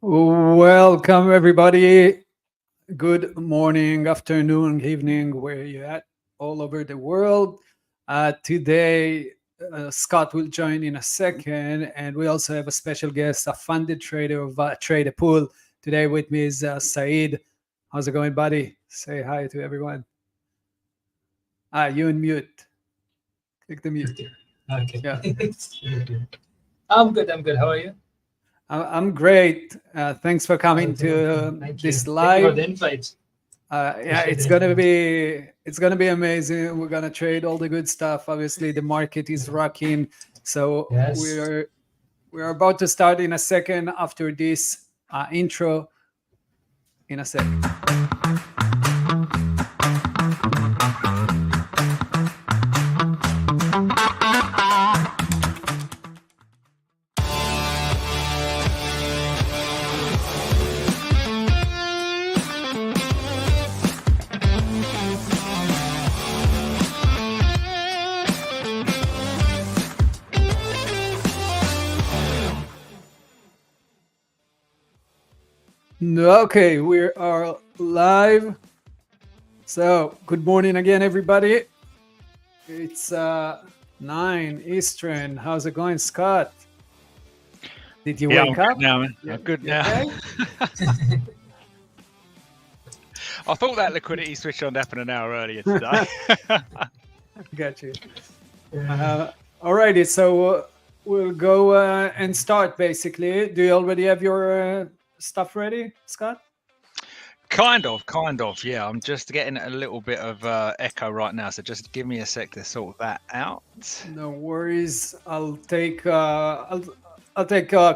Welcome, everybody. Good morning, afternoon, evening, where you at, all over the world. Today, Scott will join in a second, and we also have a special guest, a funded trader of Trader Pool. Today with me is Saeed. How's it going, buddy? Say hi to everyone. You in mute. Click the mute. Okay. Yeah, I'm good. I'm good. How are you? I'm great. Thanks for coming Okay. to Thank you. this Thank you for the live. invite. Yeah, Appreciate it's the gonna invite. be amazing. We're gonna trade all the good stuff. Obviously, the market is rocking, so Yes. we're about to start in a second after this intro. In a sec. Okay, we are live. So, good morning again, everybody. It's 9 Eastern. How's it going, Scott? Did you Yeah, wake I'm good up? now, man. Yeah, I'm good you now. okay? I thought that liquidity switch on happened an hour earlier today. Got you. Alrighty, so we'll go and start basically. Do you already have your stuff ready, Scott? kind of. Yeah, I'm just getting a little bit of echo right now, so just give me a sec to sort that out. No worries. I'll take a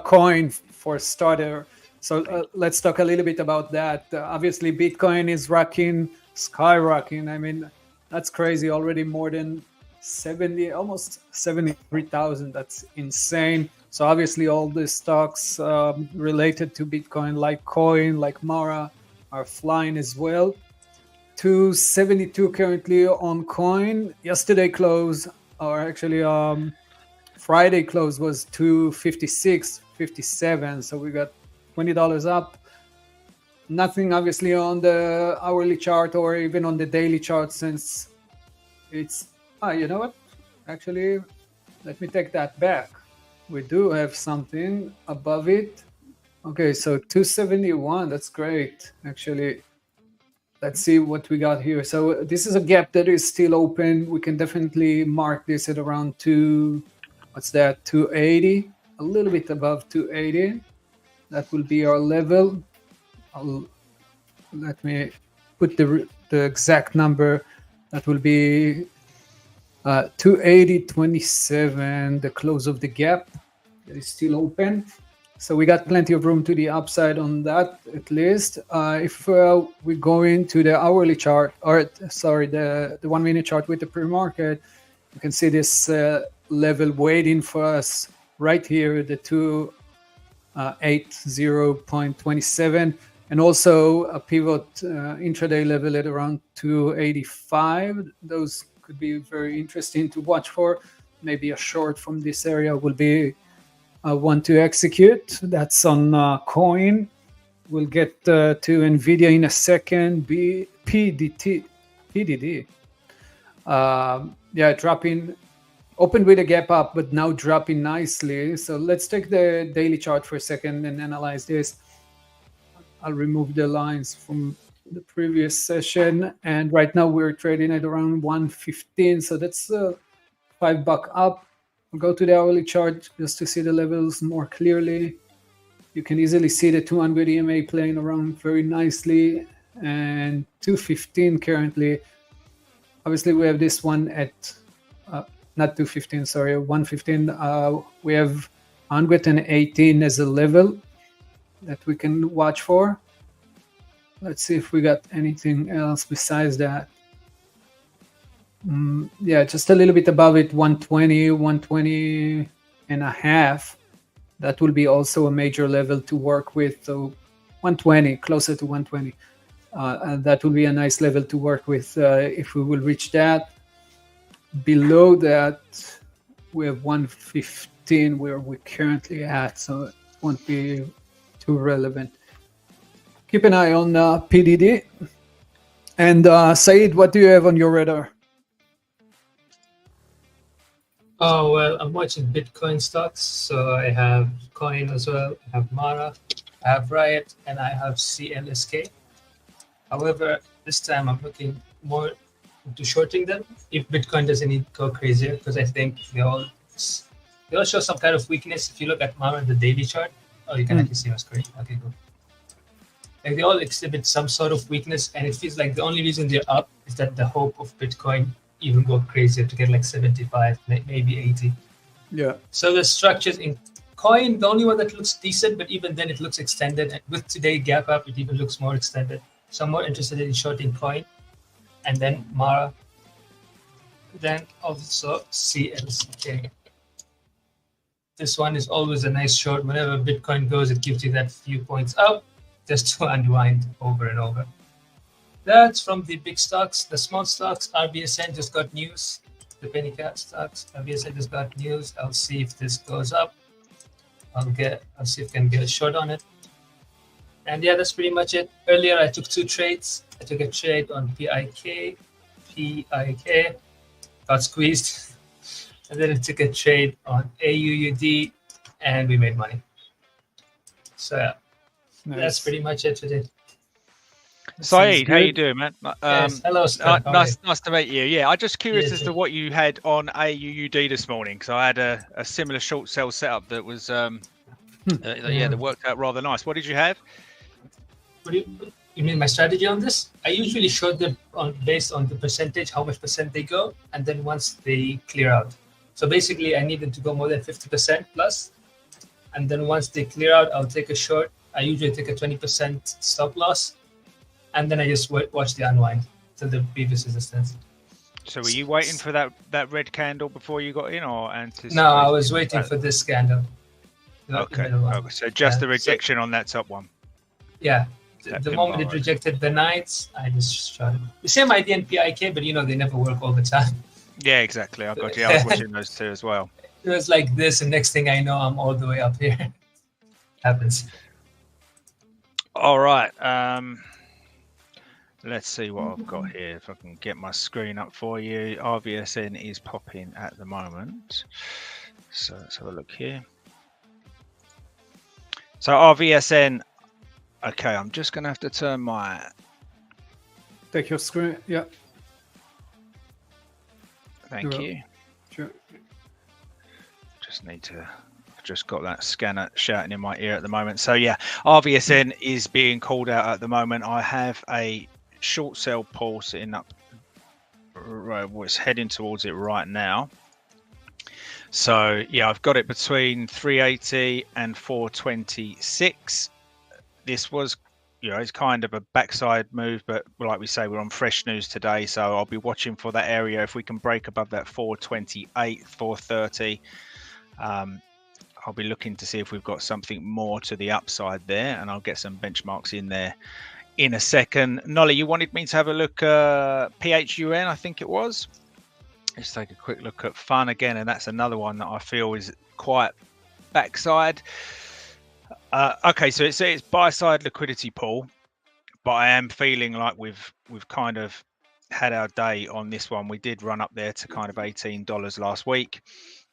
coin for starter. So let's talk a little bit about that. Obviously, Bitcoin is skyrocketing. I mean, that's crazy. Already more than 70, almost 73,000. That's insane. So obviously, all the stocks related to Bitcoin, like Coin, like Mara, are flying as well. 272 currently on Coin. Yesterday close, or actually Friday close was 256.57. So we got $20 up. Nothing obviously on the hourly chart or even on the daily chart, since it's you know what? Actually, let me take that back. We do have something above it. Okay, so 271. That's great. Actually, let's see what we got here. So this is a gap that is still open. We can definitely mark this at around 280, a little bit above 280. That will be our level. Let me put the exact number. That will be 280.27, the close of the gap that is still open. So we got plenty of room to the upside on that, at least. If we go into the hourly chart, or sorry, the 1 minute chart with the pre-market, you can see this level waiting for us right here, the 280.27, and also a pivot intraday level at around 285. Those could be very interesting to watch for. Maybe a short from this area will be one to execute. That's on Coin. We'll get to NVDA in a second. PDD. Yeah, dropping. Opened with a gap up, but now dropping nicely. So let's take the daily chart for a second and analyze this. I'll remove the lines from the previous session. And right now we're trading at around 115. So that's $5 up. We'll go to the hourly chart just to see the levels more clearly. You can easily see the 200 EMA playing around very nicely, and 215 currently. Obviously, we have this one at not 215, sorry, 115. We have 118 as a level that we can watch for. Let's see if we got anything else besides that. Yeah, just a little bit above it, 120 and a half. That will be also a major level to work with. So 120, closer to 120. And that will be a nice level to work with if we will reach that. Below that, we have 115 where we're currently at. So it won't be too relevant. Keep an eye on PDD. And Saeed, what do you have on your radar? Oh, well, I'm watching Bitcoin stocks. So I have Coin as well. I have Mara, I have Riot, and I have CLSK. However, this time I'm looking more into shorting them if Bitcoin doesn't go crazier, because I think they all show some kind of weakness. If you look at Mara, the daily chart, oh, you can actually see my screen. Okay, good. Like they all exhibit some sort of weakness, and it feels like the only reason they're up is that the hope of Bitcoin even go crazier to get like 75, maybe 80. Yeah. So the structures in Coin, the only one that looks decent, but even then it looks extended. And with today gap up, it even looks more extended. So I'm more interested in shorting Coin, and then Mara, then also CLSK. This one is always a nice short. Whenever Bitcoin goes, it gives you that few points up just to unwind over and over. That's from the big stocks. The small stocks, RBSN just got news. The penny cap stocks, RBSN just got news. I'll see if this goes up. I'll see if I can get a short on it. And yeah, that's pretty much it. Earlier, I took 2 trades. I took a trade on PIK, got squeezed. And then I took a trade on AUUD, and we made money. So yeah, that's pretty much it today. Saeed, how you doing, man? Yes. Hello, Scott. Nice to meet you. Yeah, I'm just curious as to what you had on AUUD this morning, because I had a similar short sell setup that was, that worked out rather nice. What did you have? You mean my strategy on this? I usually short them based on the percentage, how much percent they go, and then once they clear out. So basically, I need them to go more than 50% plus, and then once they clear out, I'll take a short. I usually take a 20% stop loss, and then I just watch the unwind to the previous resistance. So were you waiting for that red candle before you got in, or anticipating? No, I was waiting for this candle. Okay. So just the rejection on that top one. Yeah. The moment it rejected the nights, I just shot it. The same idea in PIK, but they never work all the time. Yeah, exactly. I got you. I was watching those two as well. It was like this, and next thing I know, I'm all the way up here. Happens. All right. Let's see what I've got here. If I can get my screen up for you. RVSN is popping at the moment. So let's have a look here. So RVSN. Okay, I'm just going to have to turn my... Take your screen, yeah. Thank you. Sure. I've just got that scanner shouting in my ear at the moment. So yeah, RVSN is being called out at the moment. I have a short sell pull sitting up. It's heading towards it right now. So yeah, I've got it between 380 and 426. This was, it's kind of a backside move, but like we say, we're on fresh news today, so I'll be watching for that area. If we can break above that 428, 430, I'll be looking to see if we've got something more to the upside there, and I'll get some benchmarks in there in a second. Nolly, you wanted me to have a look at PHUN, I think it was. Let's take a quick look at FUN again, and that's another one that I feel is quite backside. Okay, so it's buy side liquidity pool, but I am feeling like we've kind of had our day on this one. We did run up there to kind of $18 last week,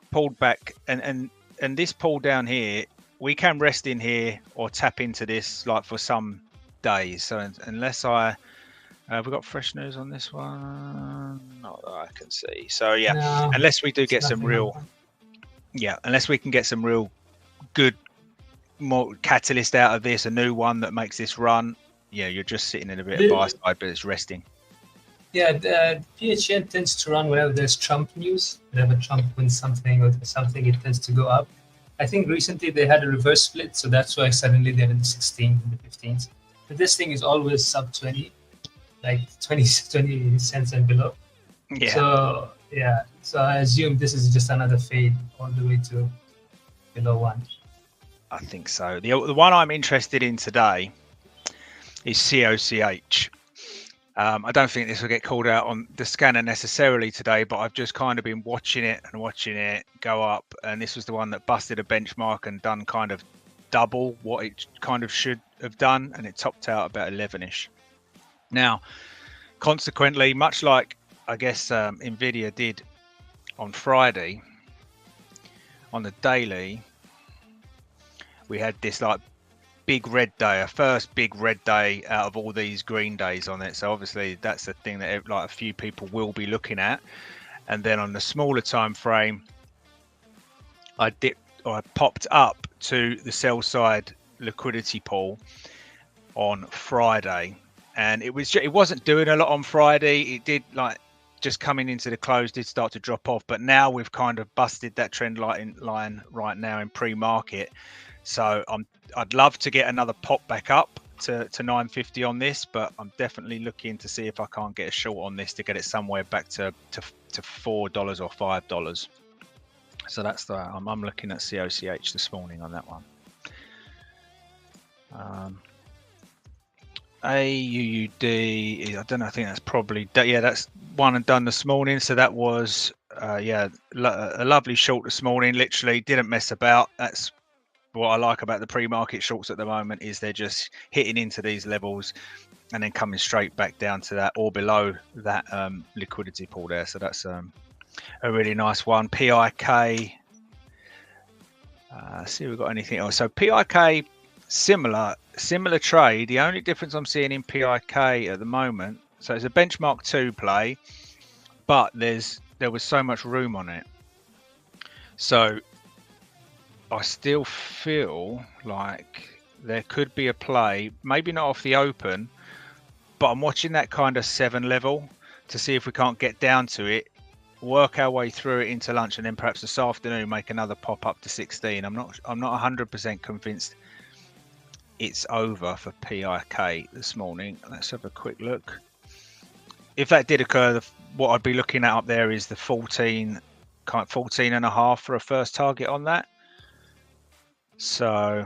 pulled back, and this pull down here, we can rest in here or tap into this like for some days. So unless have we got fresh news on this one? Not that I can see. So yeah, no, unless we do get some real, unless we can get some real good more catalyst out of this, a new one that makes this run, you're just sitting in a bit of buy side, but it's resting. Yeah, the PHN tends to run whenever there's Trump news. Whenever Trump wins something or something, it tends to go up. I think recently they had a reverse split, so that's why suddenly they're in the 16s and the 15s. But this thing is always sub 20, like 20 cents and below. Yeah. So I assume this is just another fade all the way to below 1. I think so. The one I'm interested in today is COCH. I don't think this will get called out on the scanner necessarily today, but I've just kind of been watching it go up. And this was the one that busted a benchmark and done kind of double what it kind of should have done, and it topped out about 11ish. Now, consequently, much like I guess NVIDIA did on Friday, on the daily, we had this like big red day, a first big red day out of all these green days on it. So obviously that's the thing that like a few people will be looking at. And then on the smaller time frame, I popped up to the sell side liquidity pool on Friday, and it wasn't doing a lot on Friday. It did, like, just coming into the close, did start to drop off, but now we've kind of busted that trend line right now in pre-market. So I'd love to get another pop back up to 950 on this, but I'm definitely looking to see if I can't get a short on this to get it somewhere back to $4 or $5. So that's the I'm looking at COCH this morning on that one. AUUD, I don't know, I think that's probably, that's one and done this morning. So that was a lovely short this morning. Literally didn't mess about. That's what I like about the pre-market shorts at the moment, is they're just hitting into these levels and then coming straight back down to that or below that liquidity pool there. So that's a really nice one. PIK, see if we've got anything else. So PIK, similar trade. The only difference I'm seeing in PIK at the moment, so it's a benchmark 2 play, but there was so much room on it. So I still feel like there could be a play, maybe not off the open, but I'm watching that kind of 7 level to see if we can't get down to it, work our way through it into lunch, and then perhaps this afternoon make another pop up to 16. I'm not 100% convinced it's over for PIK this morning. Let's have a quick look. If that did occur, what I'd be looking at up there is the 14 and a half for a first target on that. So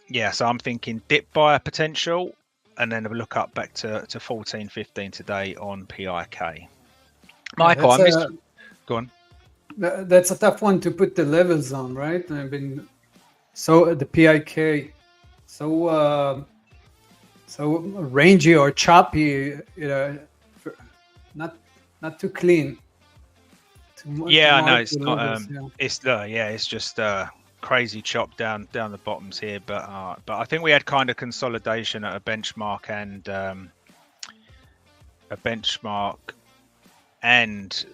yeah, so I'm thinking dip buyer potential, and then a look up back to 14.15 today on PIK. Michael, go on. That's a tough one to put the levels on, right? I mean, so the PIK, so rangy or choppy, not too clean. Yeah, I know it's not. It's just crazy chop down the bottoms here, but I think we had kind of consolidation at a benchmark and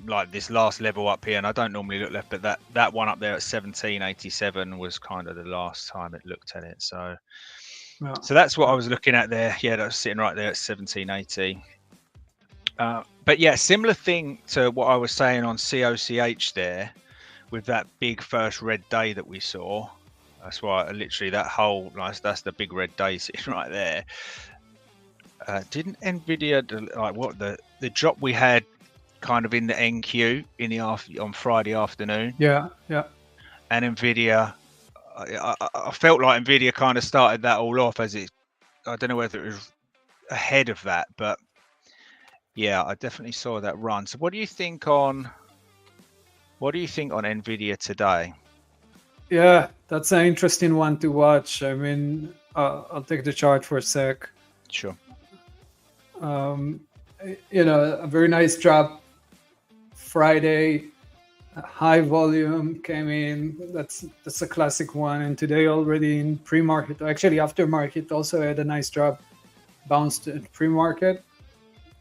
like this last level up here, and I don't normally look left, but that one up there at 1787 was kind of the last time it looked at it. So that's what I was looking at there. Yeah, that was sitting right there at 1780. But yeah, similar thing to what I was saying on COCH there, with that big first red day that we saw. That's why literally that whole that's the big red day sitting right there. Didn't NVIDIA, like, what the drop we had kind of in the NQ on Friday afternoon? Yeah. And NVIDIA, I felt like NVIDIA kind of started that all off as it. I don't know whether it was ahead of that, but yeah, I definitely saw that run. So what do you think on NVIDIA today? Yeah, that's an interesting one to watch. I mean, I'll take the chart for a sec. Sure. A very nice drop Friday, high volume came in. That's a classic one. And today already in pre-market, actually aftermarket also had a nice drop, bounced at pre-market.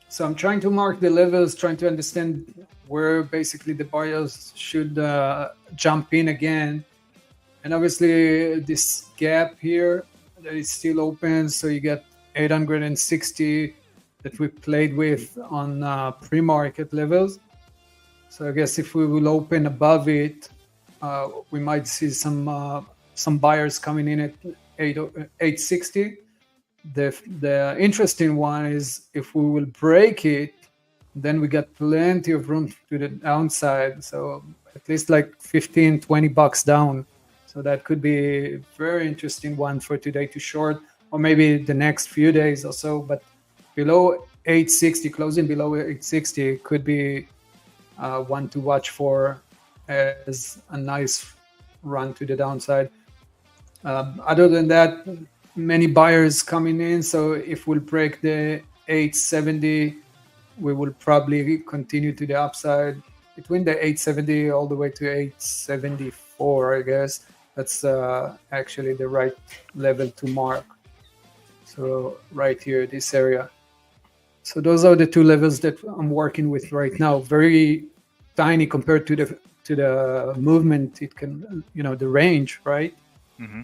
So I'm trying to mark the levels, trying to understand where basically the buyers should jump in again. And obviously this gap here that is still open, so you get 860 that we played with on pre-market levels. So I guess if we will open above it, we might see some buyers coming in at 860. The interesting one is if we will break it, then we got plenty of room to the downside. So at least like $15-20 down. So that could be a very interesting one for today to short, or maybe the next few days or so. But below 860, closing below 860 could be one to watch for as a nice run to the downside. Other than that, many buyers coming in. So if we'll break the 870, we will probably continue to the upside between the 870 all the way to 874, I guess. That's actually the right level to mark. So right here, this area. So those are the two levels that I'm working with right now. Very tiny compared to the movement. It can, the range, right? Mm-hmm.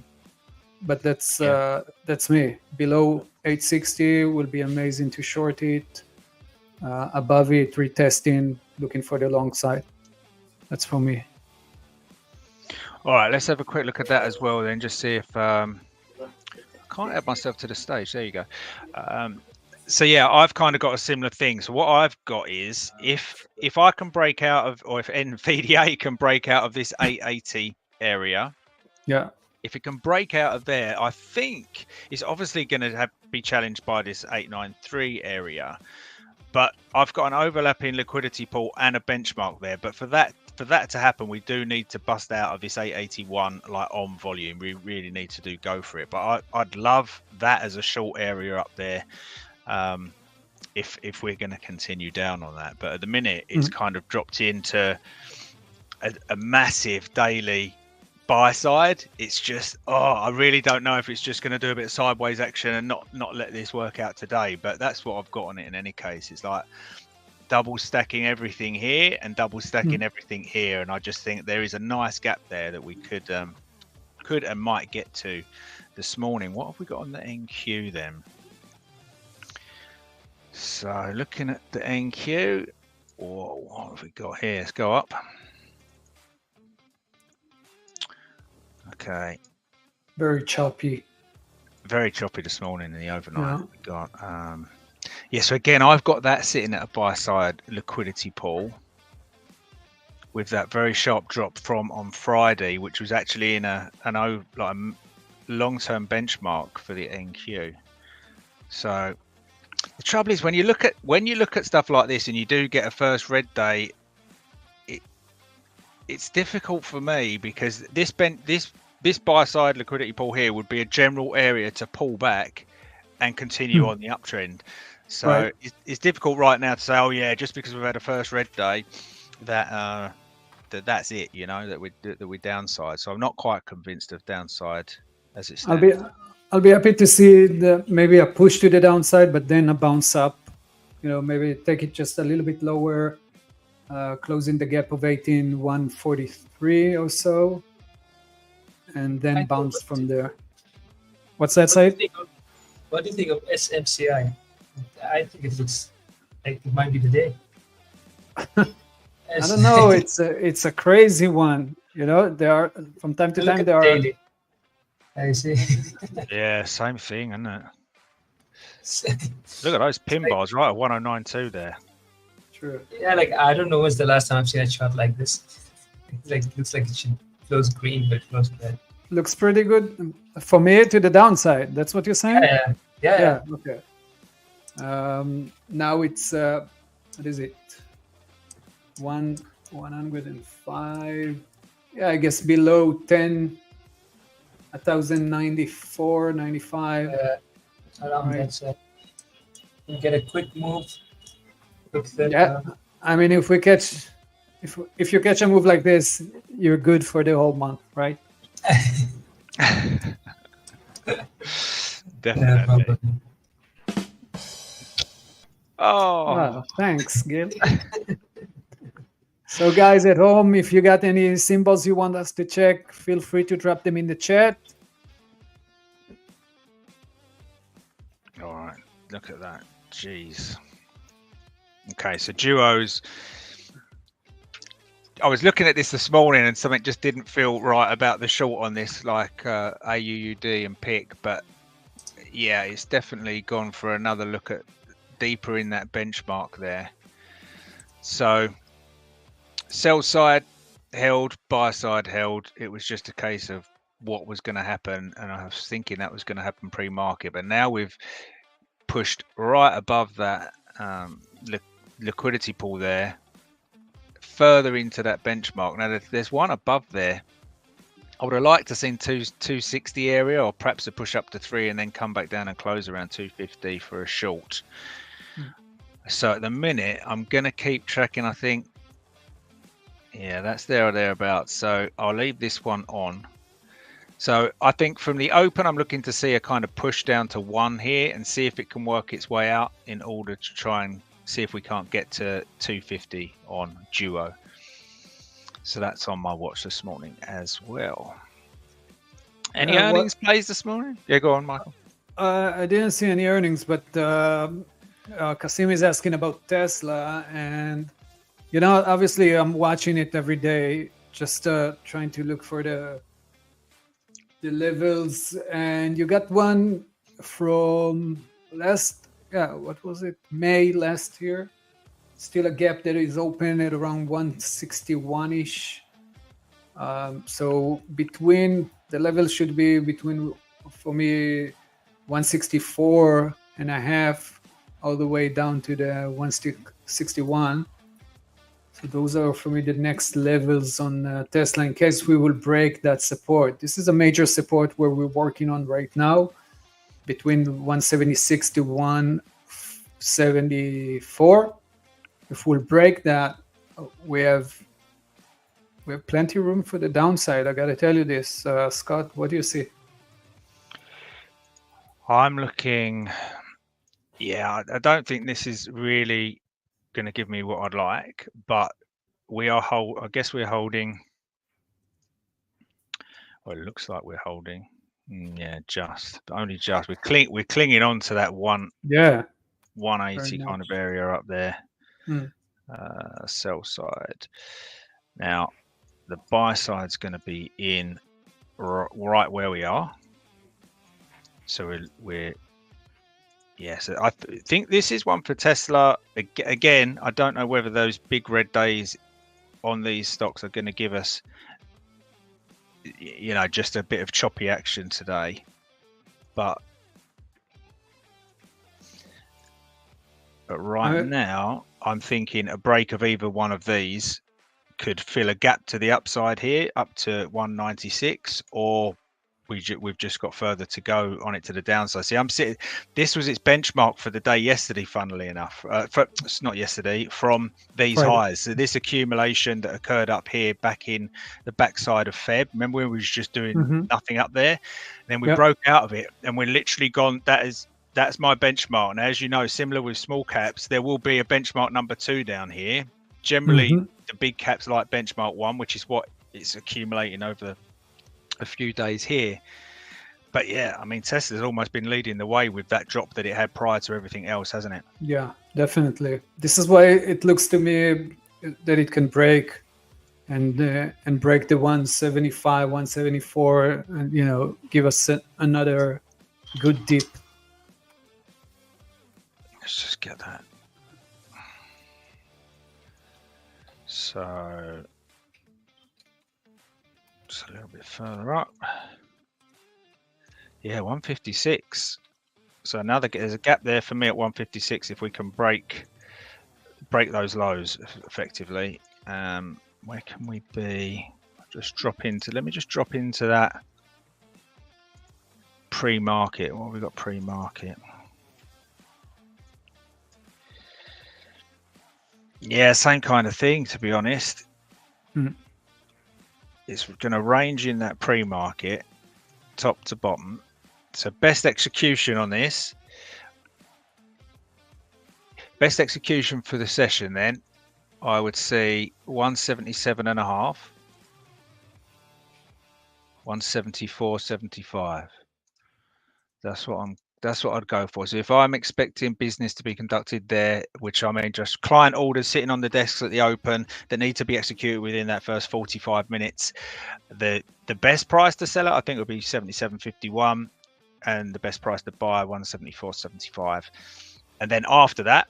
But that's me. Below 860 will be amazing to short it. Above it, retesting, looking for the long side. That's for me. All right, let's have a quick look at that as well then, just see if I can't add myself to the stage. There you go. So yeah, I've kind of got a similar thing. So what I've got is if I can break out of, or if NVDA can break out of this 880 area, yeah, if it can break out of there, I think it's obviously going to be challenged by this 893 area. But I've got an overlapping liquidity pool and a benchmark there. But for that to happen, we do need to bust out of this 881 like on volume. We really need to go for it. But I'd love that as a short area up there. If we're going to continue down on that, but at the minute it's kind of dropped into a massive daily buy side. It's just I really don't know if it's just going to do a bit of sideways action and not let this work out today. But that's what I've got on it in any case. It's like double stacking everything here and double stacking everything here, and I just think there is a nice gap there that we could and might get to this morning. What have we got on the NQ then? So looking at the NQ, what have we got here? Let's go up. Okay. Very choppy. Very choppy this morning in the overnight. Yeah. We got so again, I've got that sitting at a buy side liquidity pool with that very sharp drop from on Friday, which was actually in a long-term benchmark for the NQ. So the trouble is when you look at stuff like this and you do get a first red day, it's difficult for me because this buy side liquidity pool here would be a general area to pull back and continue on the uptrend. So right. It's difficult right now to say, oh yeah, just because we've had a first red day, that's it, that we downside. So I'm not quite convinced of downside as it stands. I'll be happy to see maybe a push to the downside, but then a bounce up. Maybe take it just a little bit lower, closing the gap of 18,143 or so, and then bounce from there. What's that, Said? What do you think of SMCI? I think it looks like it might be the day. I don't know. It's a crazy one. There are from time to time there are. Daily. I see. Yeah, same thing, isn't it? Look at those pin bars right at 1092 there. True. Yeah, I don't know when's the last time I've seen a chart like this. It looks like it should close green, but close red. Looks pretty good for me to the downside. That's what you're saying? Yeah. Okay. Now it's what is it? 105. Yeah, I guess below 10. 1,094, 95. Around that side. You get a quick move. I mean, if you catch a move like this, you're good for the whole month, right? Definitely. Wow, thanks, Gil. So guys at home, if you got any symbols you want us to check, feel free to drop them in the chat. All right, look at that. Jeez. Okay, so duos. I was looking at this morning and something just didn't feel right about the short on this, like AUUD and PIC, but yeah, it's definitely gone for another look at deeper in that benchmark there. So sell side held, buy side held. It was just a case of what was going to happen, and I was thinking that was going to happen pre-market, but now we've pushed right above that liquidity pool there, further into that benchmark. Now there's one above there. I would have liked to seen 260 area, or perhaps a push up to 3 and then come back down and close around 250 for a short. So at the minute, I'm going to keep tracking, I think. Yeah, that's there or thereabouts. So I'll leave this one on. So I think from the open, I'm looking to see a kind of push down to 1 here and see if it can work its way out in order to try and see if we can't get to 250 on duo. So that's on my watch this morning as well. Any earnings plays this morning? Yeah, go on, Michael. I didn't see any earnings, but Kasim is asking about Tesla, and obviously I'm watching it every day, just trying to look for the levels. And you got one from what was it? May last year. Still a gap that is open at around 161-ish. So between the levels should be between, for me, 164 and a half all the way down to the 161. So those are for me the next levels on Tesla in case we will break that support. This is a major support where we're working on right now between 176 to 174. If we'll break that, we have plenty of room for the downside. I got to tell you this. Scott, what do you see? I'm looking, I don't think this is really going to give me what I'd like, but I guess we're holding. Well, it looks like we're holding. Yeah, only just. We're clinging on to that 180 kind of area up there. Sell side. Now, the buy side's going to be in right where we are. So so I think this is one for Tesla. Again, I don't know whether those big red days on these stocks are going to give us, just a bit of choppy action today. But right now, I'm thinking a break of either one of these could fill a gap to the upside here, up to 196, or we've just got further to go on it to the downside. See, this was its benchmark for the day yesterday, funnily enough. It's not yesterday, from these highs. So this accumulation that occurred up here back in the backside of Feb. Remember when we was just doing nothing up there? And then we broke out of it, and we're literally gone. That's my benchmark. And as you know, similar with small caps, there will be a benchmark number 2 down here. Generally, the big caps like benchmark 1, which is what it's accumulating over a few days here. But yeah, I mean, Tesla's almost been leading the way with that drop that it had prior to everything else, hasn't it? Yeah, definitely. This is why it looks to me that it can break and break the 175, 174, and give us another good dip. Let's just get that. So just a little bit further up. Yeah, 156. So now there's a gap there for me at 156. If we can break those lows effectively, where can we be? Let me just drop into that pre-market. What have we got pre-market? Yeah, same kind of thing, to be honest. It's going to range in that pre-market, top to bottom. So best execution on this. Best execution for the session then, I would say 177.5, 174.75. That's what I'd go for. So if I'm expecting business to be conducted there, which I mean just client orders sitting on the desks at the open that need to be executed within that first 45 minutes, the best price to sell it, I think, would be 77.51, and the best price to buy 174.75. And then after that,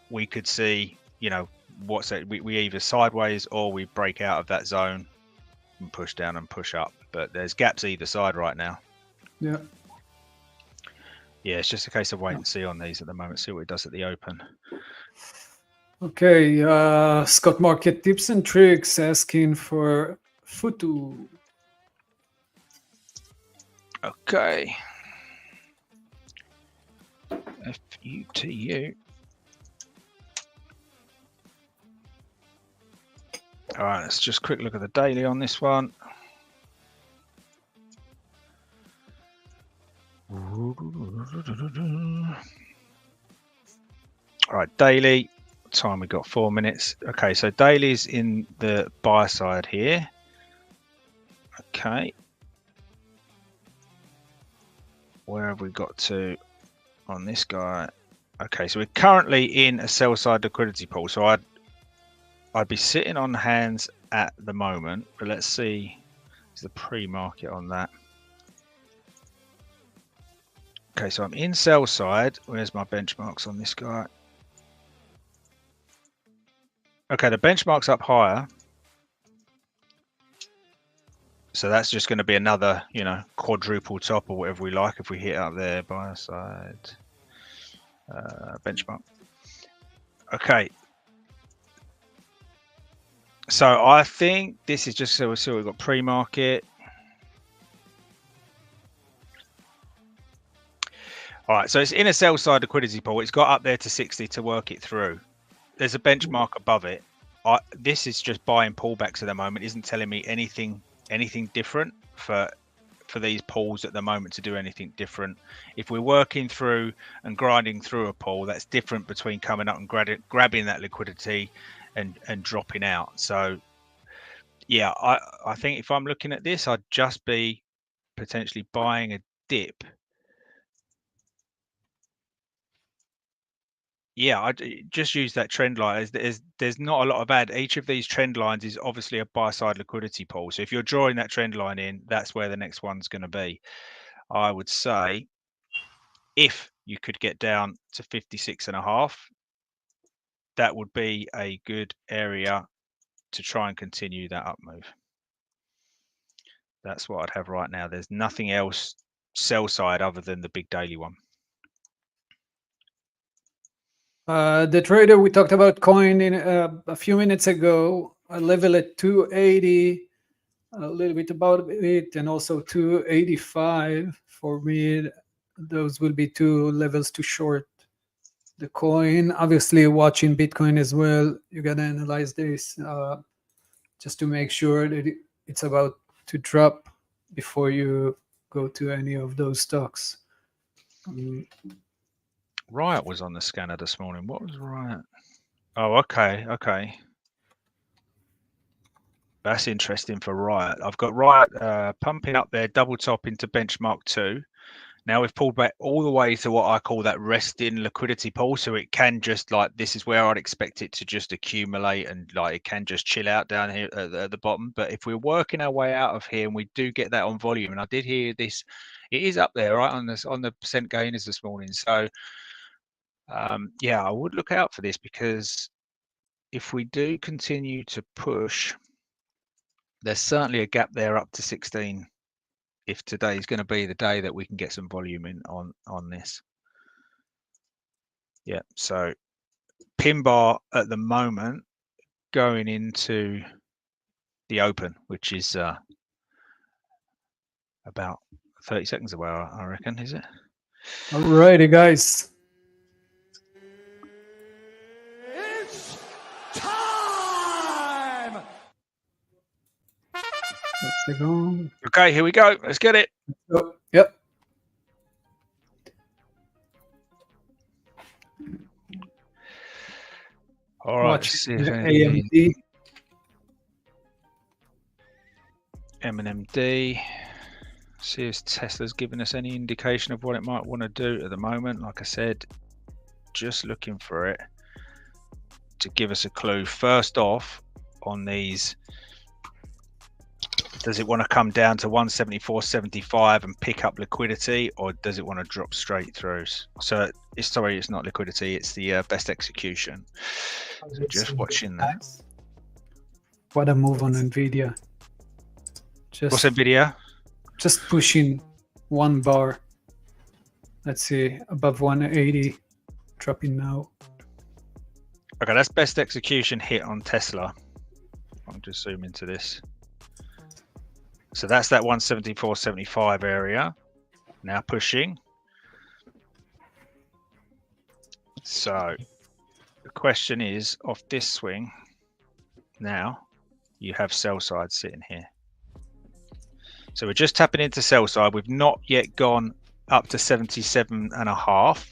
we could see, we either sideways or we break out of that zone and push down and push up. But there's gaps either side right now. Yeah. Yeah, it's just a case of wait and see on these at the moment, see what it does at the open. Okay, Scott Market tips and tricks asking for Futu. Okay. FUTU. All right, let's just quick look at the daily on this one. All right, daily. Time we got 4 minutes. Okay, so daily's in the buy side here. Okay. Where have we got to on this guy? Okay, so we're currently in a sell side liquidity pool. So I'd be sitting on hands at the moment, but let's see. Is the pre-market on that? Okay, so I'm in sell side. Where's my benchmarks on this guy? Okay, the benchmark's up higher. So that's just going to be another, quadruple top or whatever we like if we hit up there, buy side, benchmark. Okay. So I think this is just, so we've got pre-market. All right, so it's in a sell side liquidity pool. It's got up there to 60 to work it through. There's a benchmark above it. This is just buying pullbacks at the moment. Isn't telling me anything different for these pools at the moment to do anything different. If we're working through and grinding through a pool, that's different between coming up and grabbing that liquidity and dropping out. So yeah, I think if I'm looking at this, I'd just be potentially buying a dip. Yeah, I just use that trend line. There's not a lot of add. Each of these trend lines is obviously a buy side liquidity pool. So if you're drawing that trend line in, that's where the next one's going to be. I would say if you could get down to 56.5, that would be a good area to try and continue that up move. That's what I'd have right now. There's nothing else sell side other than the big daily one. The trader we talked about coin in a few minutes ago, a level at 280, a little bit about it, and also 285. For me, those will be two levels to short the coin. Obviously, watching Bitcoin as well, you gotta analyze this just to make sure that it's about to drop before you go to any of those stocks. Riot was on the scanner this morning. What was Riot? Oh, okay. That's interesting for Riot. I've got Riot pumping up there, double top into benchmark 2. Now we've pulled back all the way to what I call that resting liquidity pool. So it can just this is where I'd expect it to just accumulate and it can just chill out down here at the bottom. But if we're working our way out of here and we do get that on volume, and I did hear this, it is up there, right, on the percent gainers this morning. So yeah, I would look out for this, because if we do continue to push, there's certainly a gap there up to 16. If today is going to be the day that we can get some volume in on this. Yeah, so pin bar at the moment going into the open, which is about 30 seconds away, I reckon, is it? Alrighty, guys. It's time! Let's go. Okay, here we go. Let's get it. Oh, yep. All right. Watch Let's see if AMD. MNMD. See if Tesla's giving us any indication of what it might want to do at the moment. Like I said, just looking for it to give us a clue. First off, on these, does it want to come down to 174.75 and pick up liquidity, or does it want to drop straight through? So it's not liquidity, it's the best execution. So just watching that. What a move on NVDA. What's NVDA? Just pushing one bar. Let's see, above 180, dropping now. Okay, that's best execution hit on Tesla. I'll just zoom into this. So that's that 174.75 area. Now pushing. So the question is, off this swing, now you have sell side sitting here. So we're just tapping into sell side. We've not yet gone up to 77.5.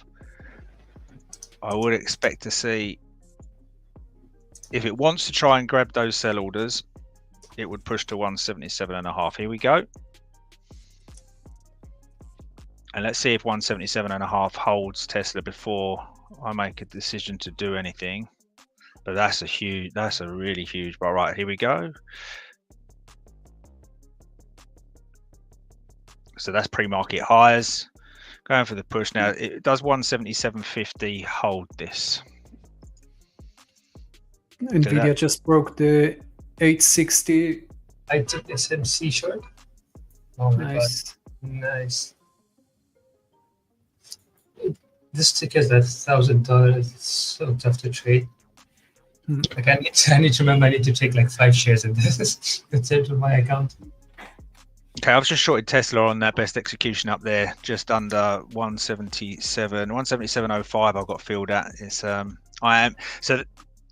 I would expect to see, if it wants to try and grab those sell orders, it would push to 177.5. Here we go. And let's see if 177.5 holds Tesla before I make a decision to do anything. But that's a really huge bar. Right, here we go. So that's pre-market highs. Going for the push now. It does 177.50 hold this. NVIDIA just broke the 860. I took SMC short. Oh my Nice. God. Nice. This ticket is $1,000. It's so tough to trade. Like I need to remember I need to take like 5 shares in this. That's it for my account. Okay, I've just shorted Tesla on that best execution up there, just under 177, 177.05. I've got filled at. It's I am so.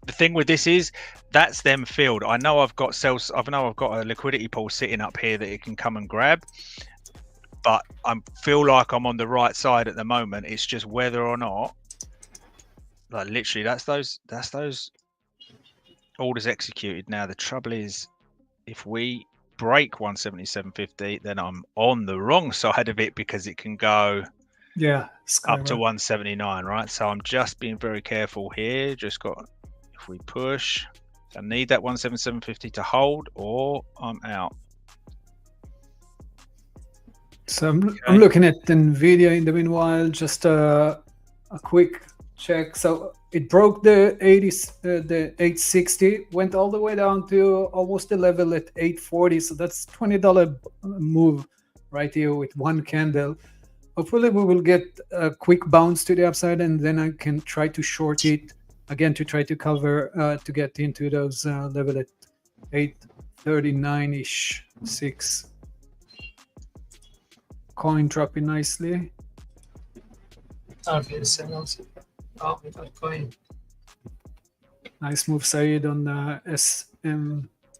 The thing with this is that's them filled. I know I've got sales. I know I've got a liquidity pool sitting up here that it can come and grab, but I feel like I'm on the right side at the moment. It's just whether or not, like literally, that's those orders executed. Now the trouble is, if we break 177.50, then I'm on the wrong side of it because it can go up to 179, right? So I'm just being very careful here. Just got, if we push, I need that 177.50 to hold, or I'm out. So I'm looking at NVIDIA in the meanwhile. Just a quick check. So it broke the 860, went all the way down to almost the level at 840. So that's $20 move right here with one candle. Hopefully we will get a quick bounce to the upside, and then I can try to short it again to try to cover to get into those level at 839-ish, 6. Coin dropping nicely. Okay, so also. Oh, we got coin. Nice move, Saeed, on the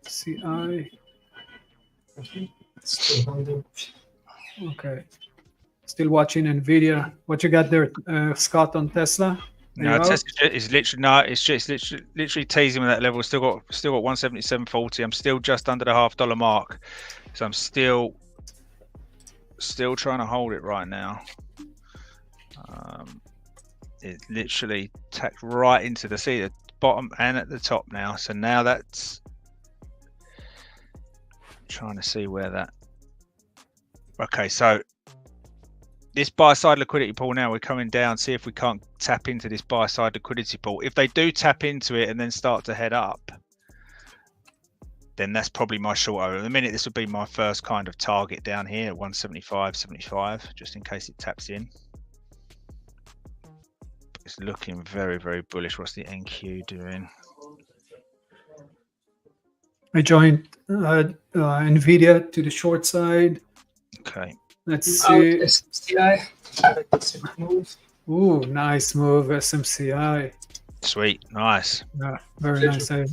SMCI. Still holding. Okay. Still watching NVIDIA. What you got there, Scott, on Tesla? No, Tesla is literally it's just literally teasing with that level. Still got 177.40. I'm still just under the $half mark, so I'm still trying to hold it right now. It's literally tacked right into the sea, the bottom and at the top now. So now that's trying to see where that. Okay, so this buy side liquidity pool now, we're coming down. See if we can't tap into this buy side liquidity pool. If they do tap into it and then start to head up, then that's probably my short over. At the minute, this would be my first kind of target down here at 175.75, just in case it taps in. It's looking very, very bullish. What's the NQ doing? I joined NVIDIA to the short side. Okay. Let's see. SMCI. Move. Ooh, nice move, SMCI. Sweet. Nice. Yeah, very nice. Okay,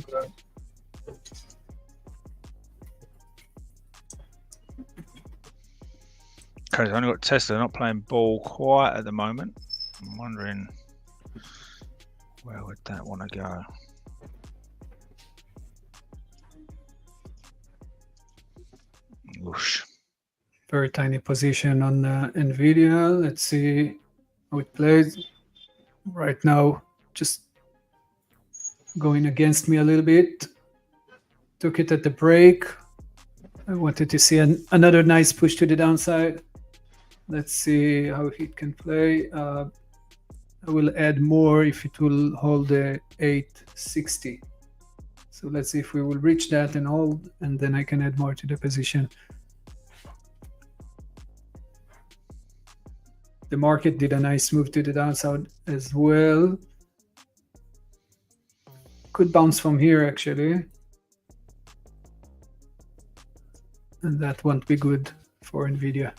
I've only got Tesla not playing ball quite at the moment. I'm wondering where would that want to go? Whoosh. Very tiny position on NVIDIA. Let's see how it plays. Right now, just going against me a little bit. Took it at the break. I wanted to see another nice push to the downside. Let's see how it can play. I will add more if it will hold the 860. So let's see if we will reach that and hold, and then I can add more to the position. The market did a nice move to the downside as well. Could bounce from here actually. And that won't be good for NVIDIA.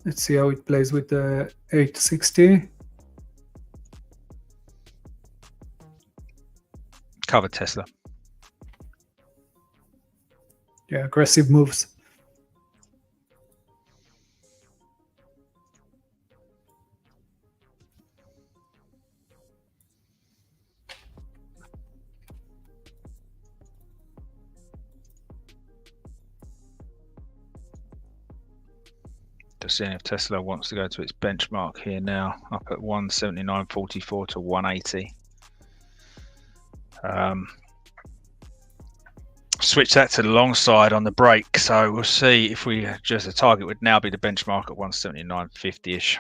Let's see how it plays with the 860. Cover Tesla. Yeah, aggressive moves. Just seeing if Tesla wants to go to its benchmark here now, up at 179.44 to 180. Switch that to the long side on the break, so we'll see if we just the target would now be the benchmark at 179.50ish.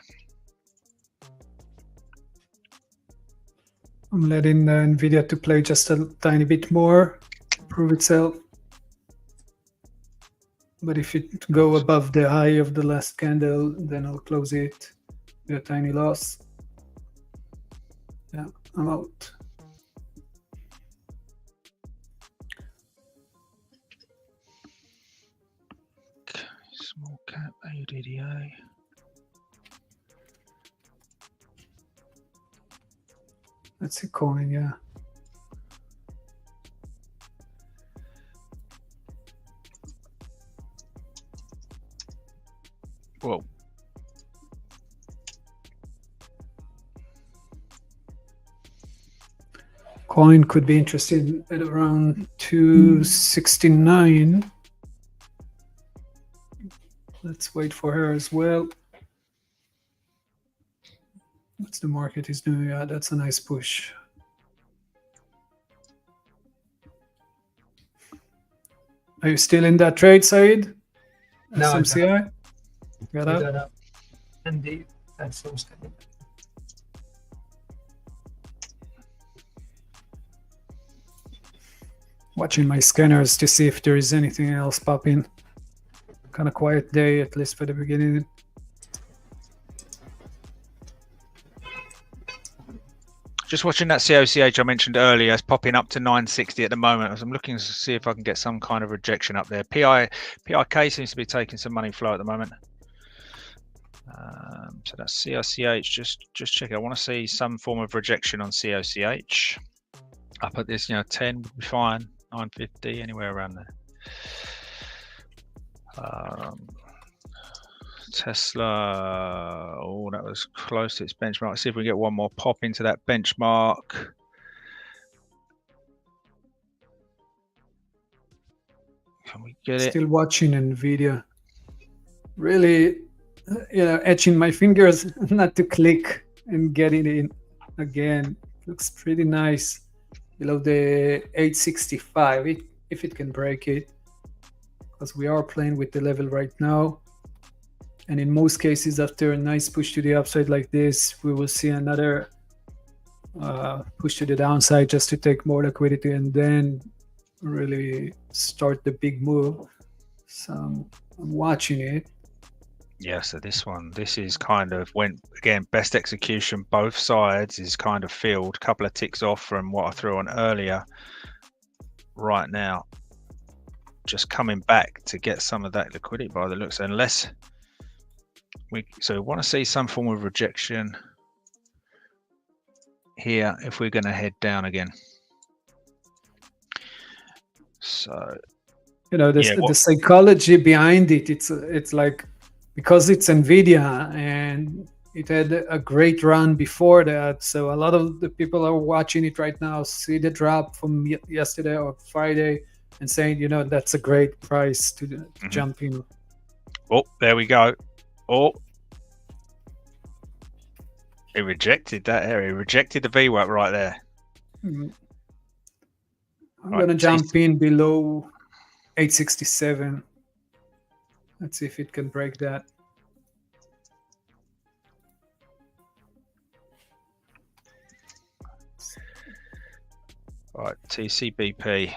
I'm letting NVIDIA to play just a tiny bit more, prove itself. But if it go above the high of the last candle, then I'll close it with a tiny loss. Yeah, I'm out. Small cap ADDA. That's a coin, yeah. Whoa. Coin could be interested at around 269. Let's wait for her as well. What's the market is doing? Yeah, that's a nice push. Are you still in that trade, Said? No, I'm SMCI? Got up? got up. And the platform's coming. Watching my scanners to see if there is anything else popping. Kind of quiet day, at least for the beginning. Just watching that COCH I mentioned earlier. It's popping up to 960 at the moment. I'm looking to see if I can get some kind of rejection up there. PIK seems to be taking some money flow at the moment. So that's COCH. Just check it. I want to see some form of rejection on COCH. Up at this, 10 would be fine. 950, anywhere around there. Tesla, oh, that was close to its benchmark. Let's see if we can get one more pop into that benchmark. Can we get it? Still watching NVIDIA. Really, etching my fingers not to click and get it in again. Looks pretty nice below the 865 if it can break it, because we are playing with the level right now. And in most cases, after a nice push to the upside like this, we will see another push to the downside just to take more liquidity and then really start the big move. So I'm watching it. Yeah, so this is kind of when, again, best execution, both sides is kind of filled. Couple of ticks off from what I threw on earlier. Right now, just coming back to get some of that liquidity by the looks, unless we want to see some form of rejection here if we're going to head down again. So the psychology behind it, it's like, because it's NVIDIA and it had a great run before that, so a lot of the people are watching it right now, see the drop from yesterday or Friday and saying, that's a great price to jump in. Oh, there we go. Oh, it rejected that area. It rejected the VWAP right there. I'm going to jump in below 867. Let's see if it can break that. All right, TCBP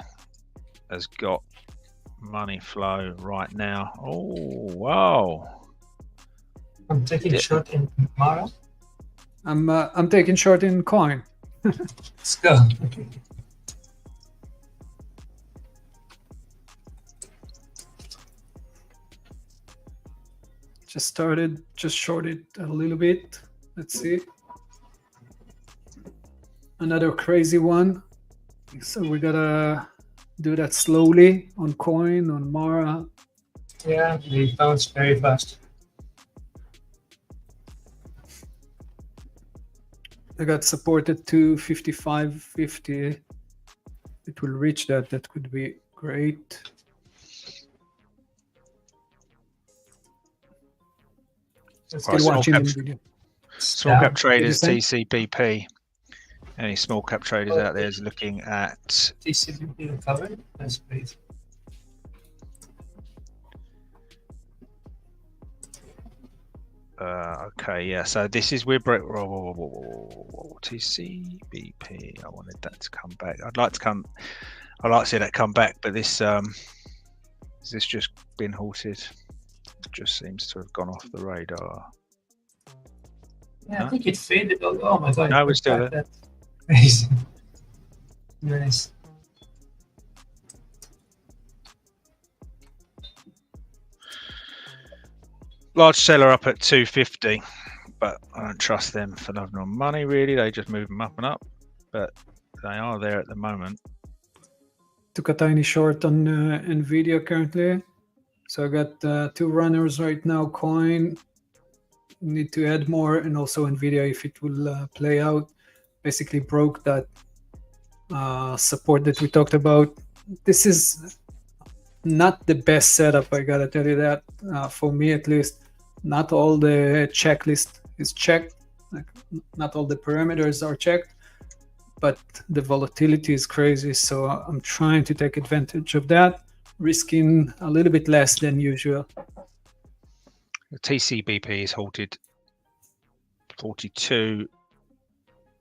has got money flow right now. Oh, wow. I'm taking short in Mara. I'm taking short in coin. Let's go. Just started, just shorted a little bit. Let's see. Another crazy one. So we gotta do that slowly on coin, on Mara. Yeah, they bounce very fast. I got supported to 55.50. It will reach that. That could be great. Still watching NVIDIA. Small cap traders, What TCBP. Any small cap traders out there is looking at TCBP recovered. That's great. Okay, yeah. So this is we're TCBP. I wanted that to come back. I'd like to see that come back, but this has this just been halted? It just seems to have gone off the radar. Yeah, I think it faded. Oh my god! No, we're still there. Crazy. Nice. Large seller up at 250, but I don't trust them for love nor money really. They just move them up and up, but they are there at the moment. Took a tiny short on NVIDIA currently. So I got 2 runners right now. Coin, need to add more, and also NVIDIA if it will play out. Basically broke that support that we talked about. This is not the best setup, I gotta tell you that. For me at least, not all the checklist is checked. Like, not all the parameters are checked, but the volatility is crazy. So I'm trying to take advantage of that, risking a little bit less than usual. The TCBP is halted 42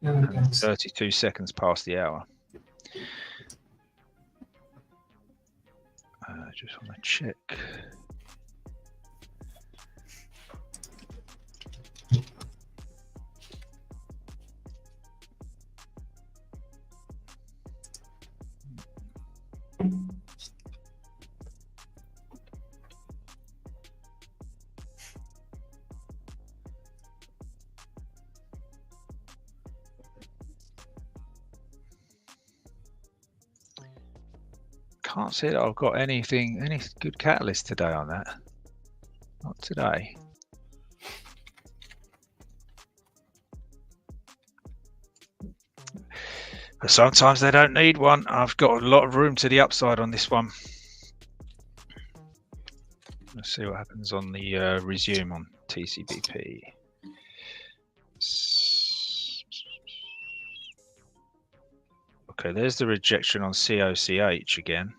and 32 seconds past the hour. Just want to check. Can't see that I've got any good catalyst today on that. Not today. But sometimes they don't need one. I've got a lot of room to the upside on this one. Let's see what happens on the resume on TCBP. Okay, there's the rejection on COCH again.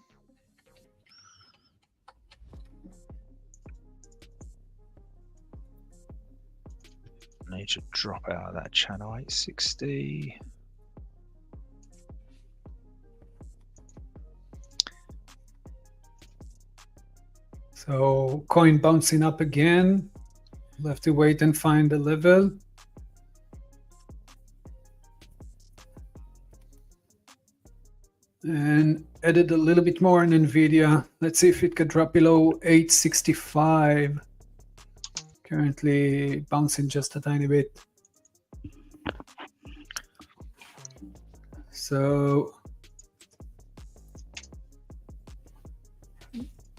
Need to drop out of that channel 860. So coin bouncing up again. We'll have to wait and find the level. And added a little bit more in NVIDIA. Let's see if it could drop below 865. Currently bouncing just a tiny bit. So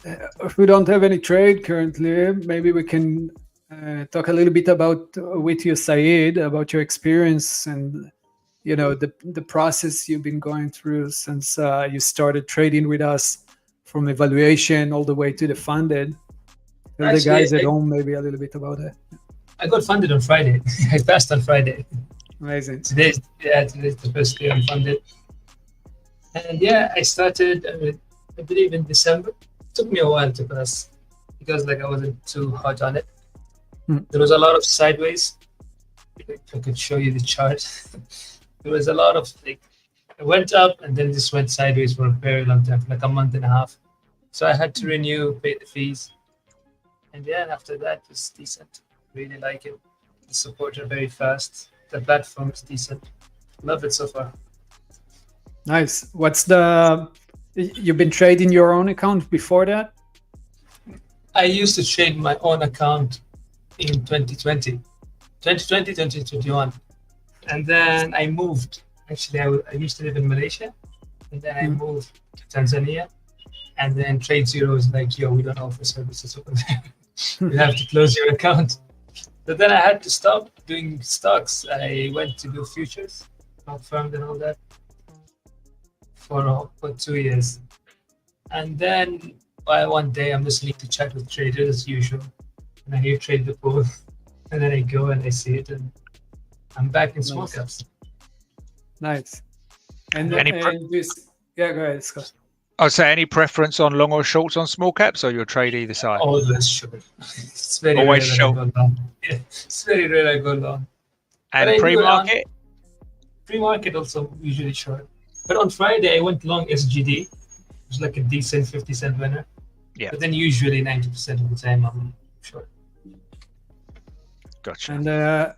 if we don't have any trade currently, maybe we can talk a little bit about with you, Saeed, about your experience and the process you've been going through since you started trading with us, from evaluation all the way to the funded. Tell the guys at home maybe a little bit about it. I got funded on Friday. I passed on Friday. Amazing. Today's the first day I'm funded. And yeah, I started, I believe in December. It took me a while to pass because I wasn't too hot on it. There was a lot of sideways. If I could show you the chart. There was a lot of it went up and then just went sideways for a very long time, like a month and a half. So I had to renew, pay the fees. And yeah, after that, it's decent. Really like it. The support are very fast. The platform is decent. Love it so far. Nice. You've been trading your own account before that? I used to trade my own account in 2021. And then I moved. Actually, I used to live in Malaysia, and then I moved to Tanzania. And then Trade Zero is like, yo, we don't offer services over there. You have to close your account. But then I had to stop doing stocks. I went to do futures, firmed and all that for 2 years. And then one day I'm listening to chat with traders as usual. And I hear Trade the Pool. And then I go and I see it, and I'm back in small caps. Nice. And, Any yeah, go ahead, Scott. I'd say any preference on long or shorts on small caps, or you'll trade either side? Always short. It's very Always rare short. that I go long. Yeah, it's very rare I go long. And pre-market? Pre-market also usually short. But on Friday I went long SGD. It was like a decent 50-cent winner. Yeah. But then usually 90% of the time I'm short. Gotcha.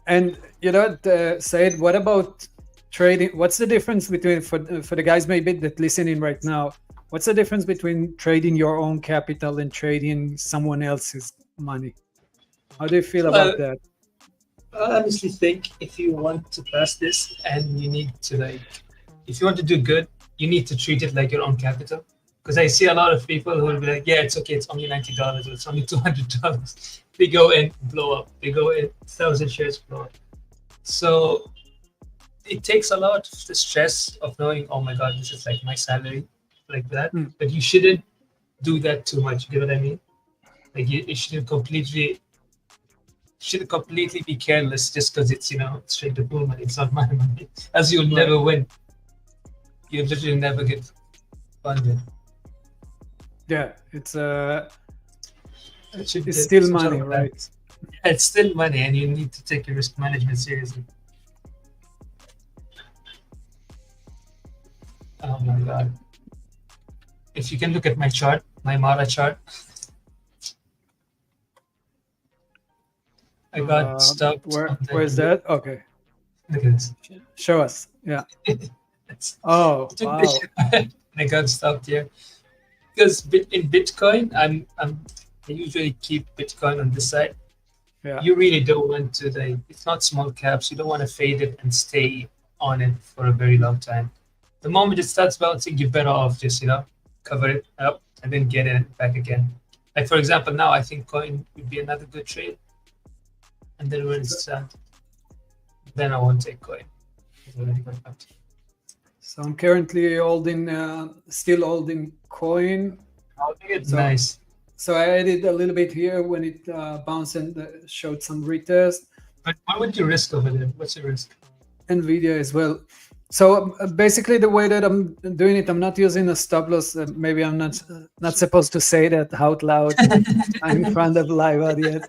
And you know, Said, what about trading? What's the difference between, for the guys maybe that listening right now, what's the difference between trading your own capital and trading someone else's money? How do you feel about that? I honestly think if you want to pass this and you need to if you want to do good, you need to treat it like your own capital. Because I see a lot of people who will be like, yeah, it's okay, it's only $90 or it's only $200. They go in, blow up. They go in, 1,000 shares blow up. So it takes a lot of the stress of knowing, oh my God, this is like my salary, like that. But you shouldn't do that too much. You get what I mean? Like you shouldn't completely be careless just because it's, straight to pool money. It's not my money. As you'll never win. You literally never get funded. Yeah, it's It's still money, right? Yeah, it's still money, and you need to take your risk management seriously. Oh my God. If you can look at my chart, my Mara chart, I got stopped. Where's that? Okay. Look at this. Show us. Yeah. Oh, wow. I got stopped here. Because in Bitcoin, I usually keep Bitcoin on this side. Yeah. You really don't want to, it's not small caps. You don't want to fade it and stay on it for a very long time. The moment it starts bouncing, you're better off just, cover it up and then get it back again. Like, for example, now I think coin would be another good trade. And then when it's then I won't take coin. It's already gone up. So I'm currently still holding coin. I think it's nice. So I added a little bit here when it bounced and showed some retest. But what would you risk over there? What's your risk? NVDA as well. So basically the way that I'm doing it, I'm not using a stop loss. Maybe I'm not supposed to say that out loud. I'm in front of live audience.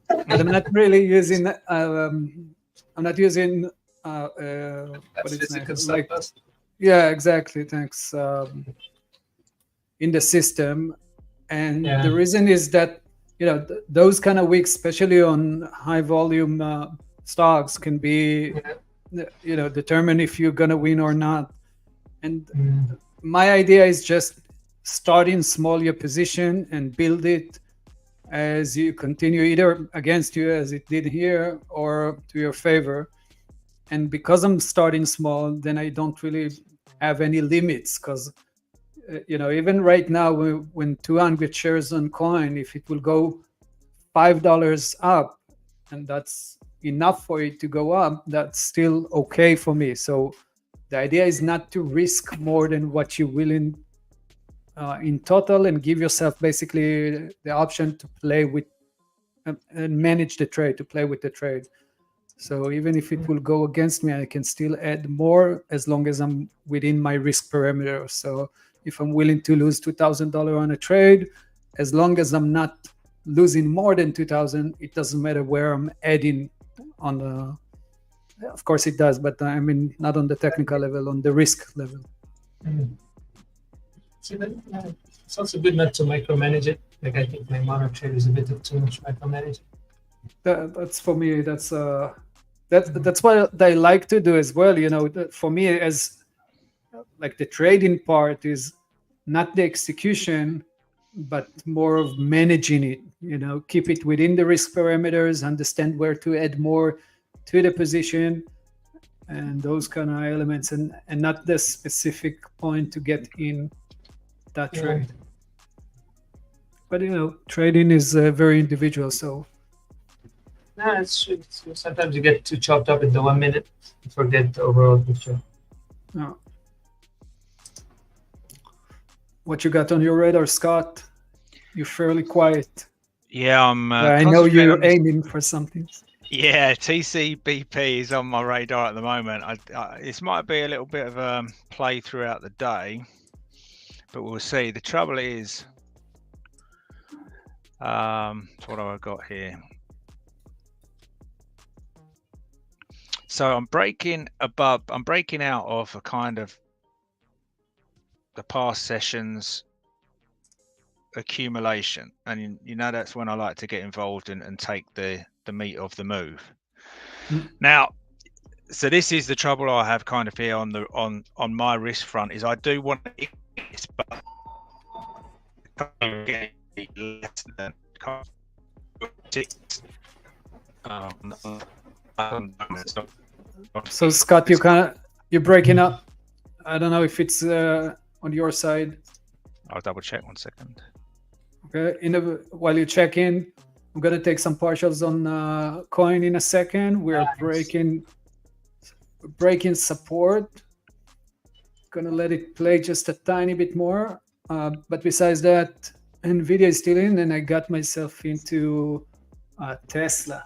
But I'm not really using, I'm not using, what is it? Like, yeah, exactly. Thanks. In the system. And the reason is that, those kind of weeks, especially on high volume stocks, can be, determine if you're going to win or not. And my idea is just starting small your position and build it as you continue, either against you as it did here or to your favor. And because I'm starting small, then I don't really have any limits, because even right now when 200 shares on coin, if it will go $5 up and that's enough for it to go up, that's still okay for me. So the idea is not to risk more than what you're willing in total, and give yourself basically the option to play with and manage the trade, to play with the trade. So even if it will go against me, I can still add more as long as I'm within my risk parameter. So if I'm willing to lose $2,000 on a trade, as long as I'm not losing more than 2,000, it doesn't matter where I'm adding on the. Of course it does, but I mean not on the technical level, on the risk level. It's also good not to micromanage it. Like I think my mono trade is a bit of too much micromanaging. That's for me. That's what I like to do as well. For me, as like the trading part is not the execution, but more of managing it. keep it within the risk parameters, understand where to add more to the position, and those kind of elements, and not the specific point to get in that trade. But trading is very individual, so sometimes you get too chopped up in the 1 minute and forget the overall picture. no. What you got on your radar, Scott? You're fairly quiet. Yeah, I'm. I know you're aiming for something. Yeah, TCBP is on my radar at the moment. This might be a little bit of a play throughout the day, but we'll see. The trouble is, what have I got here? So I'm breaking out of a kind of the past sessions accumulation, and that's when I like to get involved and take the meat of the move. Now, so this is the trouble I have kind of here on my risk front, is I do want to this, but less than So Scott, you're breaking up. I don't know if it's on your side. I'll double check 1 second. Okay, while you check in, I'm gonna take some partials on coin in a second. We're breaking support. Gonna let it play just a tiny bit more. But besides that, NVDA is still in, and I got myself into Tesla.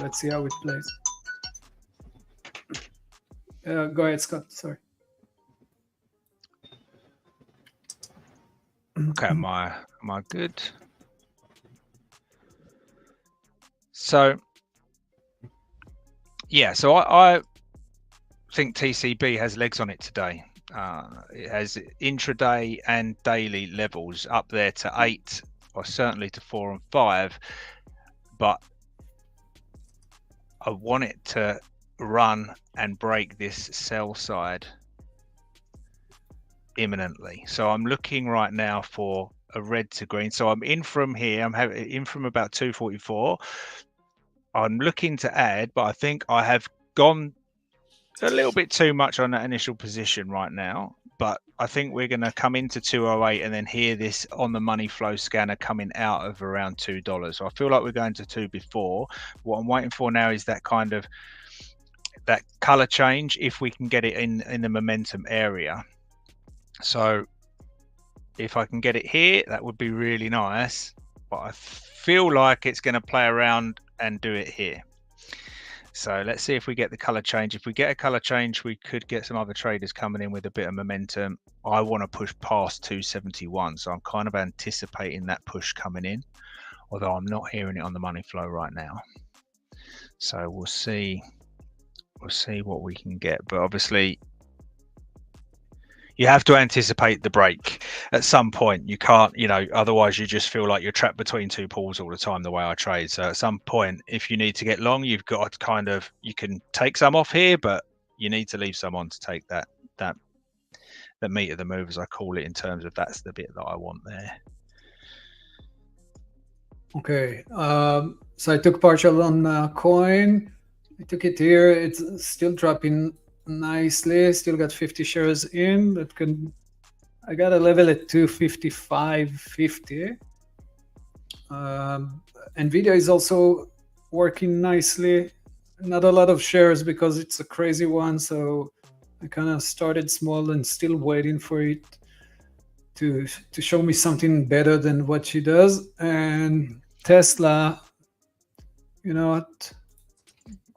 Let's see how it plays. Go ahead, Scott. Sorry. Okay, am I good? So yeah, so I think TCB has legs on it today. It has intraday and daily levels up there to 8, or certainly to 4 and 5, but I want it to run and break this sell side imminently. So I'm looking right now for a red to green. So I'm in from here. I'm in from about 244. I'm looking to add, but I think I have gone a little bit too much on that initial position right now. But I think we're going to come into 208 and then hear this on the money flow scanner coming out of around $2. So I feel like we're going to 2 before. What I'm waiting for now is that kind of that color change, if we can get it in the momentum area. So if I can get it here, that would be really nice, but I feel like it's going to play around and do it here. So let's see if we get the color change. If we get a color change, we could get some other traders coming in with a bit of momentum. I want to push past 271, so I'm kind of anticipating that push coming in, although I'm not hearing it on the money flow right now. So we'll see what we can get, but obviously you have to anticipate the break at some point. You can't, otherwise you just feel like you're trapped between two pools all the time, the way I trade. So at some point, if you need to get long, you've got to you can take some off here, but you need to leave some on to take the meat of the move, as I call it, in terms of that's the bit that I want there. Okay, so I took partial on coin. I took it here. It's still dropping nicely. Still got 50 shares in. I got a level at 255.50. NVDA is also working nicely. Not a lot of shares because it's a crazy one, so I kind of started small and still waiting for it to show me something better than what she does. And Tesla, you know what,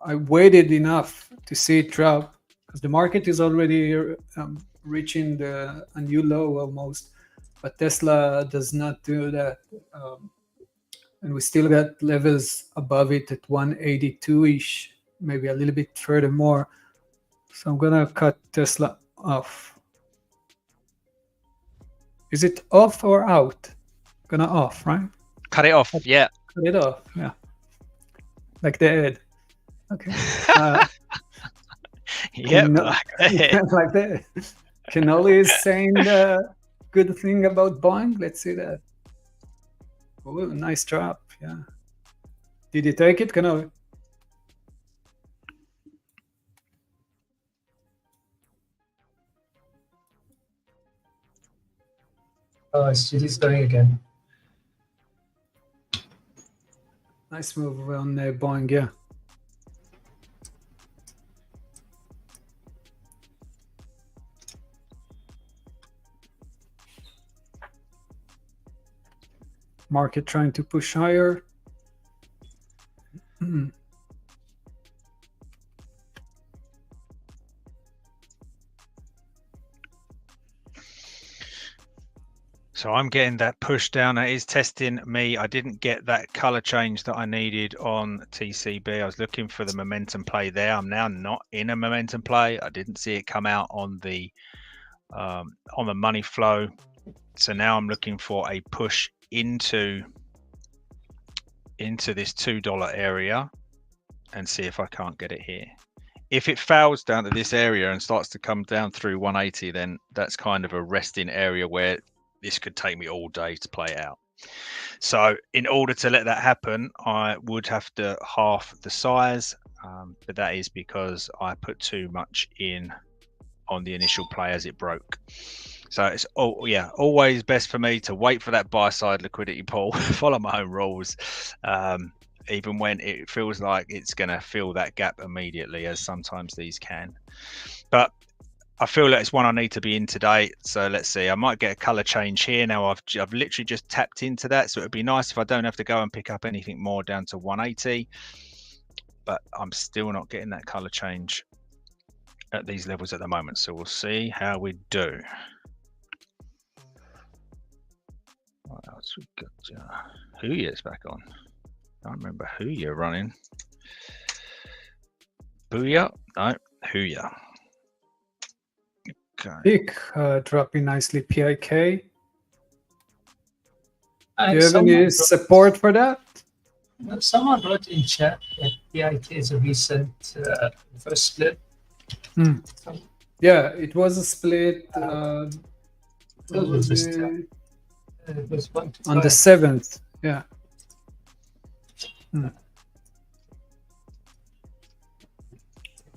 I waited enough to see it drop because the market is already reaching a new low almost, but Tesla does not do that. And we still got levels above it at 182-ish, maybe a little bit further more. So I'm gonna cut Tesla off. Is it off or out? Gonna off, right? Cut it off, yeah. Cut it off, yeah. Like the ad. Okay. Yeah, like that. Canoli is saying the good thing about buying. Let's see that. Oh, nice drop. Yeah. Did you take it, Kanoe? Oh, he's going again. Nice move on Boeing, yeah. Market trying to push higher. So I'm getting that push down. It is testing me. I didn't get that color change that I needed on TCB. I was looking for the momentum play there. I'm now not in a momentum play. I didn't see it come out on the money flow. So now I'm looking for a push into this $2 area and see if I can't get it here. If it fails down to this area and starts to come down through 180, then that's kind of a resting area where this could take me all day to play out. So in order to let that happen, I would have to half the size, but that is because I put too much in on the initial play as it broke. So it's always best for me to wait for that buy side liquidity pool, follow my own rules, even when it feels like it's going to fill that gap immediately, as sometimes these can. But I feel that it's one I need to be in today. So let's see, I might get a color change here. Now I've literally just tapped into that. So it'd be nice if I don't have to go and pick up anything more down to 180, but I'm still not getting that color change at these levels at the moment. So we'll see how we do. What else we got? Huya's back on. I don't remember Huya running. Booyah? No, Huya. Okay. Pick dropping nicely. PIK. Do you have Someone any wrote- support for that? Someone wrote in chat that PIK is a recent first split. Yeah, it was a split. What was this time? It was 1 to On the 5. 7th. Yeah.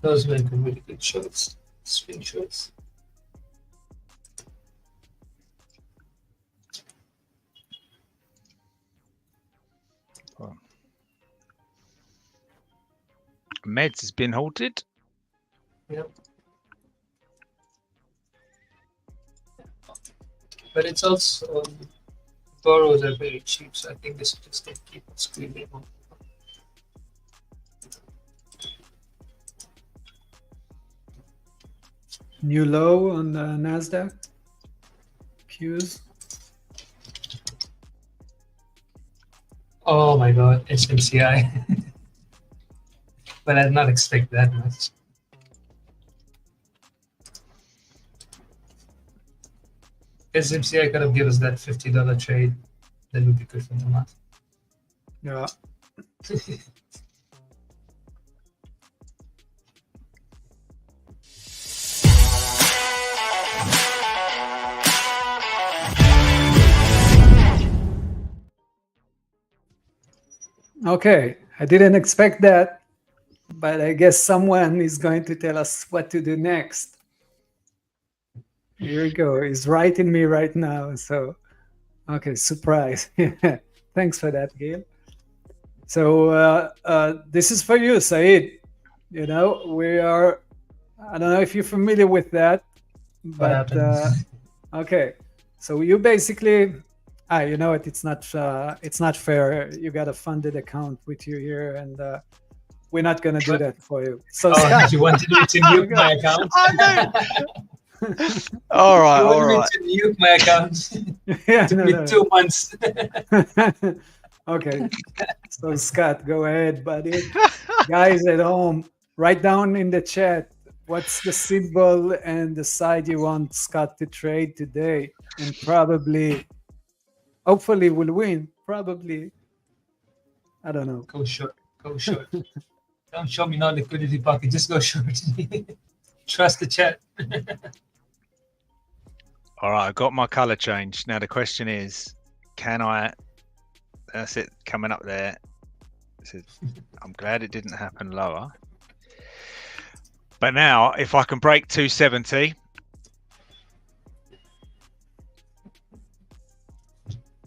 Those were really good shorts, swing shorts. Meds has been halted. Yep. But it's also borrows are very cheap, so I think this is just going to keep on squeezing on. New low on the NASDAQ. Qs. Oh my god, SMCI. But I did not expect that much. SMCI could have given us that $50 trade. That would be good for the month. Yeah. Okay, I didn't expect that, but I guess someone is going to tell us what to do next. Here we go. He's writing me right now. So, okay, surprise. Thanks for that, Gail. So this is for you, Said. You know, we are, I don't know if you're familiar with that, but okay. So you basically, you know what? It's not fair. You got a funded account with you here, and we're not gonna do that for you. So Scott, you wanted me to nuke my account? All right, You all wanted me right. to nuke my account? yeah, Took no, me no. 2 months. Okay, so Scott, go ahead, buddy. Guys at home, write down in the chat what's the symbol and the side you want Scott to trade today, and probably, hopefully, we'll win. Probably, I don't know. Go short. Go short. Don't show me no liquidity pocket. Just go short. Trust the chat. All right, I got my color change. Now the question is, can I That's it, coming up there. So I'm glad it didn't happen lower. But now, if I can break 270,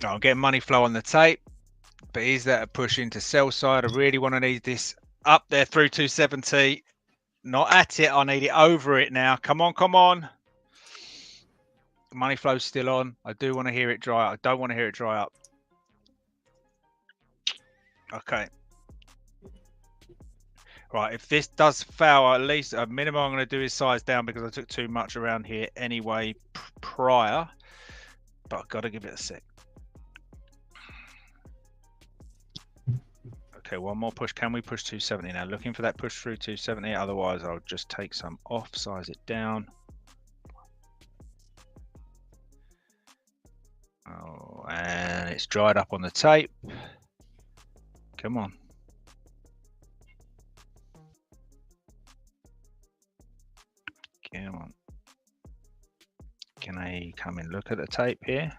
I'm getting money flow on the tape. But is that a push into sell side? I really want to need this up there through 270. Not at it. I need it over it now. Come on, come on. Money flow's still on. I do want to hear it dry up. I don't want to hear it dry up. Okay. Right, if this does fail, at least a minimum I'm going to do is size down because I took too much around here anyway prior. But I've got to give it a sec. Okay, one more push. Can we push 270 now? Looking for that push through 270. Otherwise, I'll just take some off, size it down. Oh, and it's dried up on the tape. Come on. Come on. Can I come and look at the tape here?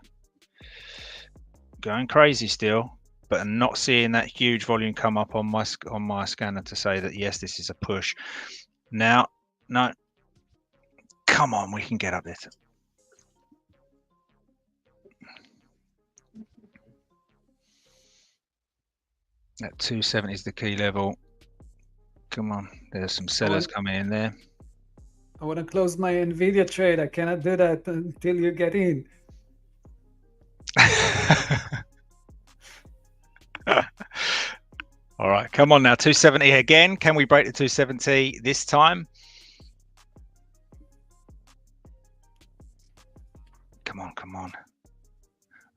Going crazy still, but I'm not seeing that huge volume come up on my scanner to say that yes, this is a push. Now, no. Come on, we can get up there. That 270 is the key level. Come on, there's some sellers coming in there. I want to close my NVDA trade. I cannot do that until you get in. All right, come on now, 270 again. Can we break the 270 this time? Come on, come on.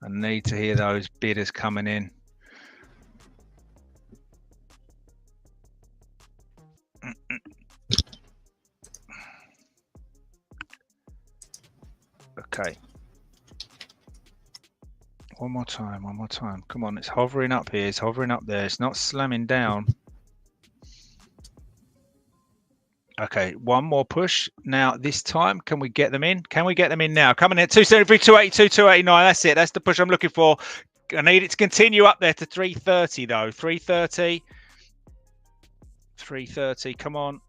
I need to hear those bidders coming in. Okay. One more time, one more time. Come on, it's hovering up here, it's hovering up there, it's not slamming down. Okay, one more push. Now, this time, can we get them in? Can we get them in now? Coming in at 273, 282, 289. That's it. That's the push I'm looking for. I need it to continue up there to 330, though. 330. 330. Come on.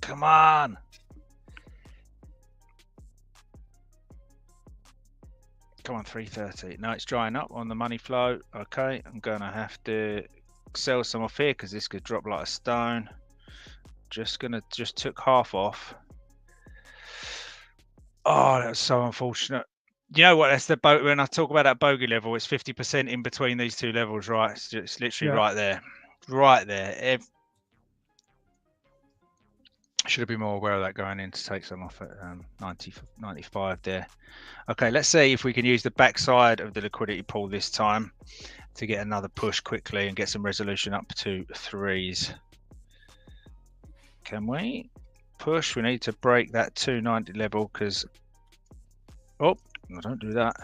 Come on. Come on, 330. No, it's drying up on the money flow. Okay, I'm going to have to sell some off here because this could drop like a stone. Just took half off. Oh, that's so unfortunate. You know what? That's the boat. When I talk about that bogey level, it's 50% in between these two levels, right? It's literally right there, right there. Should have been more aware of that going in to take some off at 95 there. Okay, let's see if we can use the backside of the liquidity pool this time to get another push quickly and get some resolution up to threes. Can we push? We need to break that 290 level because, oh, no, don't do that.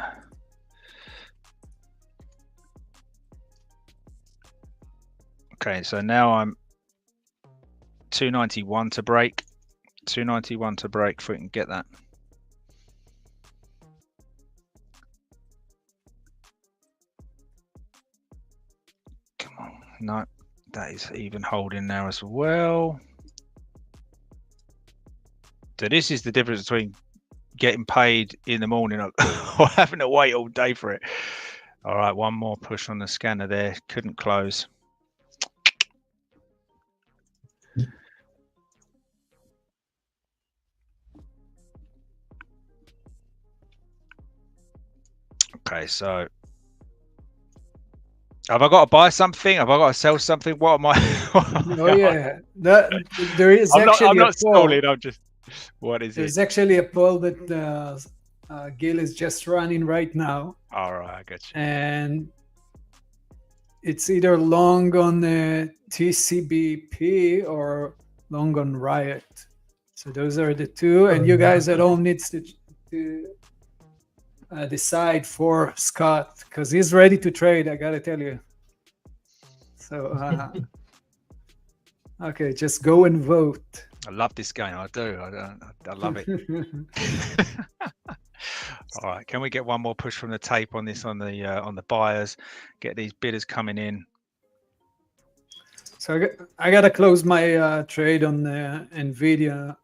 Okay, so now I'm 291 to break. 291 to break if we can get that. Come on. No, that is even holding now as well. So this is the difference between getting paid in the morning or having to wait all day for it. All right, one more push on the scanner there. Couldn't close. Okay, so have I got to buy something? Have I got to sell something? What am I? Oh yeah, there is I'm actually not a poll. stalling. I'm just. What is There's it? actually a poll that Gil is just running right now. All right, I got you. And it's either long on TCBP or long on Riot. So those are the two, and you guys at home needs to decide for Scott because he's ready to trade. I gotta tell you. So okay, just go and vote. I love this game. I do. I love it. All right, can we get one more push from the tape on this on the buyers? Get these bidders coming in. So I gotta close my trade on the NVDA.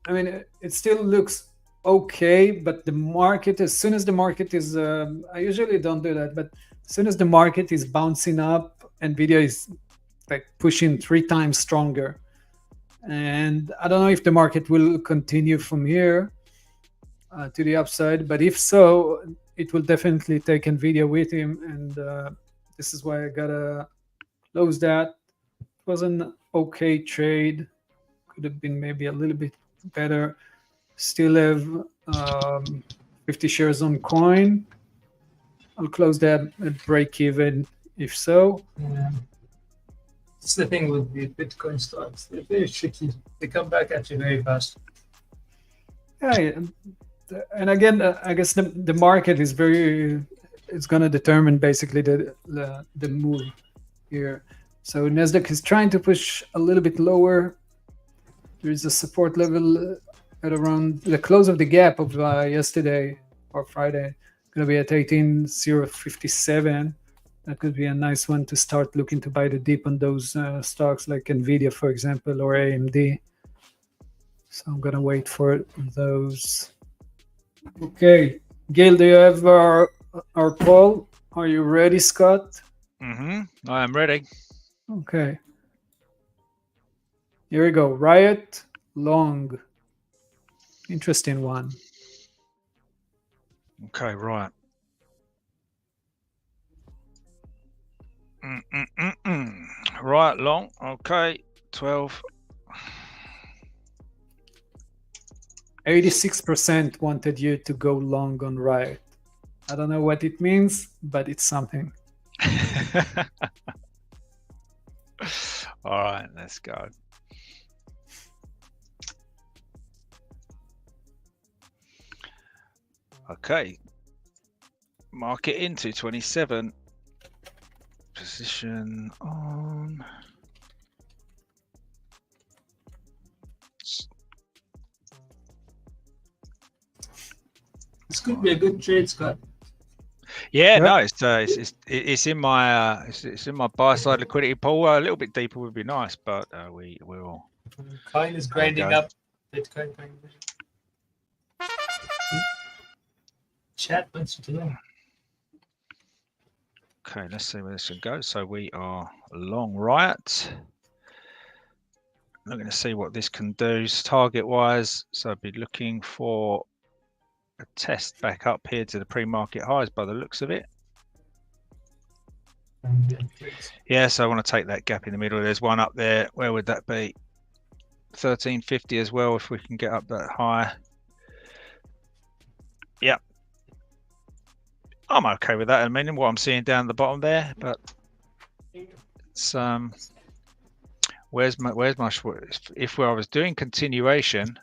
I mean, it still looks okay, but the market, as soon as the market is, I usually don't do that, but as soon as the market is bouncing up, NVIDIA is like pushing 3 times stronger. And I don't know if the market will continue from here to the upside, but if so, it will definitely take NVIDIA with him. And this is why I gotta close that. It was an okay trade. Could have been maybe a little bit better. Still have 50 shares on coin. I'll close that at break even if so. Yeah. It's the thing with the Bitcoin stocks. They're very tricky. They come back at you very fast. Yeah, and again, I guess the market is it's going to determine basically the move here. So Nasdaq is trying to push a little bit lower. There is a support level at around the close of the gap of yesterday or Friday. Going to be at 18,057. That could be a nice one to start looking to buy the dip on those stocks like NVIDIA, for example, or AMD. So I'm going to wait for those. Okay. Gail, do you have our poll? Are you ready, Scott? Mm-hmm. I am ready. Okay. Here we go. Riot long. Interesting one. Okay, right. Right, long. Okay, 12. 86% wanted you to go long on Riot. I don't know what it means, but it's something. All right, let's go. Okay. Market into 27. Position on. This could be a good trade, Scott. Yeah, Yep. no, it's in my it's in my buy side liquidity pool. A little bit deeper would be nice, but we will. Coin is grinding go. up. Bitcoin grinding. Chat wants to know. Okay, let's see where this can go. So we are long Riot. I'm going to see what this can do target wise. So I'd be looking for a test back up here to the pre-market highs by the looks of it. Yeah, so I want to take that gap in the middle. There's one up there. Where would that be? 1350 as well, if we can get up that high. Yep. I'm okay with that. I mean, what I'm seeing down the bottom there, but it's where's my if I was doing continuation,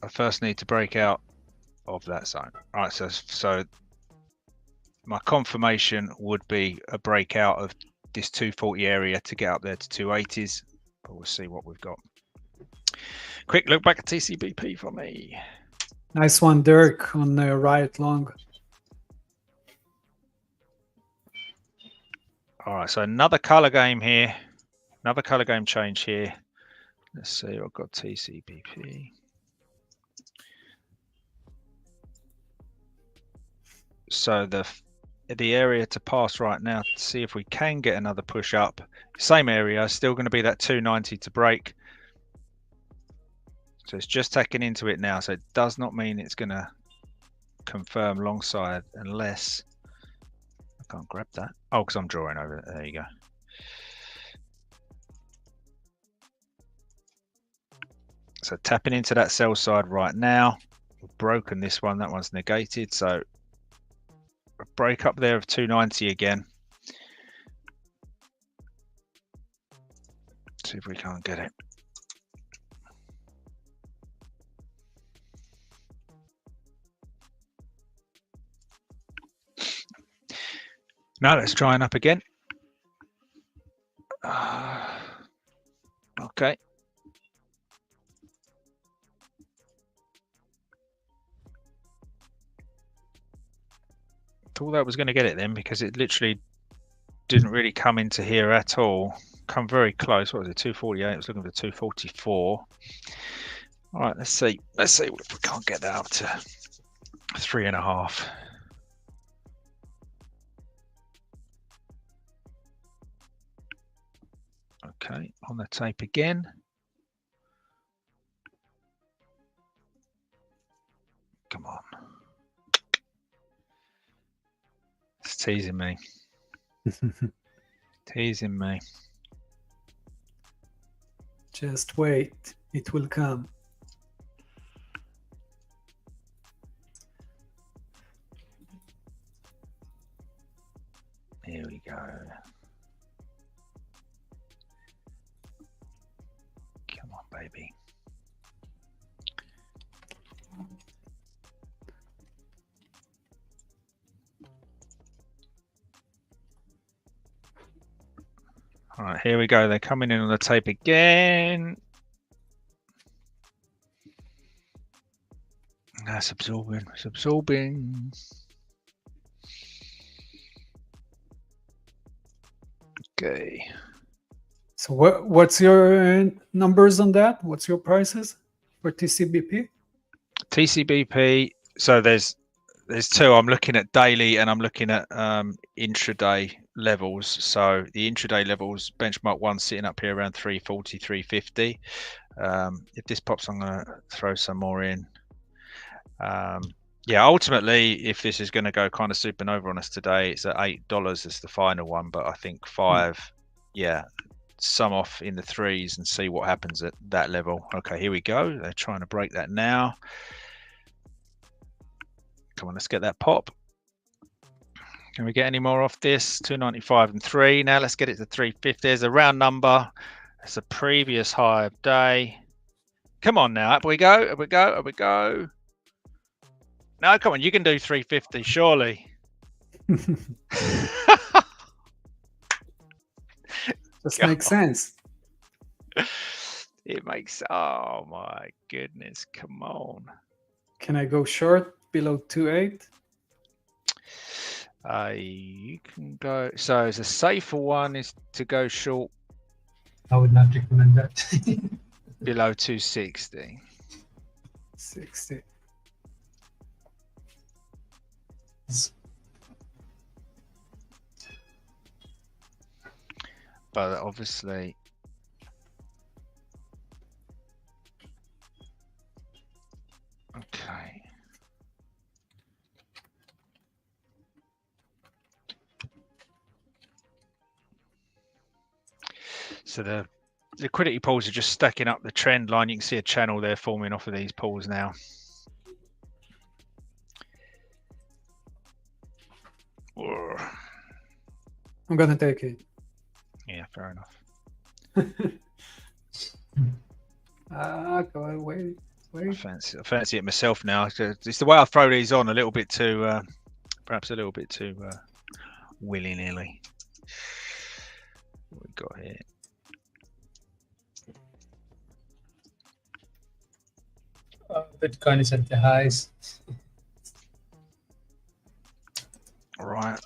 I first need to break out of that zone. All right, so my confirmation would be a breakout of this 240 area to get up there to 280s, but we'll see what we've got. Quick look back at TCBP for me. Nice one, Dirk, on the Riot long. All right, so another color game here, another color game change here. Let's see, I've got TCBP. So the area to pass right now to see if we can get another push up. Same area, still going to be that 290 to break. So it's just taking into it now. So it does not mean it's going to confirm long side unless I can't grab that. Oh, because I'm drawing over it. There you go. So tapping into that sell side right now. We've broken this one. That one's negated. So a break up there of 290 again. See if we can't get it. Now let's try and up again. Okay. thought that was going to get it then, because it literally didn't really come into here at all. Come very close. What was it? 248. I was looking for 244. All right, let's see. Let's see if we can't get that up to 3.5. Okay, on the tape again. Come on. It's teasing me. Teasing me. Just wait, it will come. Here we go. Come on, baby. All right, here we go. They're coming in on the tape again. That's absorbing. It's absorbing. Okay. So what's your numbers on that? What's your prices for TCBP? TCBP. So there's two. I'm looking at daily and I'm looking at intraday levels. So the intraday levels, benchmark one sitting up here around 340, 350. If this pops, I'm going to throw some more in. Yeah, ultimately, if this is going to go kind of supernova on us today, it's at $8 as the final one. But I think 5, yeah, some off in the 3s and see what happens at that level. Okay, here we go. They're trying to break that now. Come on, let's get that pop. Can we get any more off this? 295 and 3. Now let's get it to 350. There's a round number. It's a previous high of day. Come on now. Up we go. Up we go. Up we go. No, come on. You can do 350, surely. Just makes sense. It makes. Oh my goodness. Come on. Can I go short below 2.8? You can go. So it's a safer one is to go short I would not recommend that. below 260. 60. But obviously, okay. So the liquidity pools are just stacking up the trend line. You can see a channel there forming off of these pools now. I'm gonna take it. Yeah, fair enough. Go away. I fancy it myself now. It's the way I throw these on a little bit too, perhaps a little bit too willy-nilly. What we got here? Bitcoin is at the highs. All right.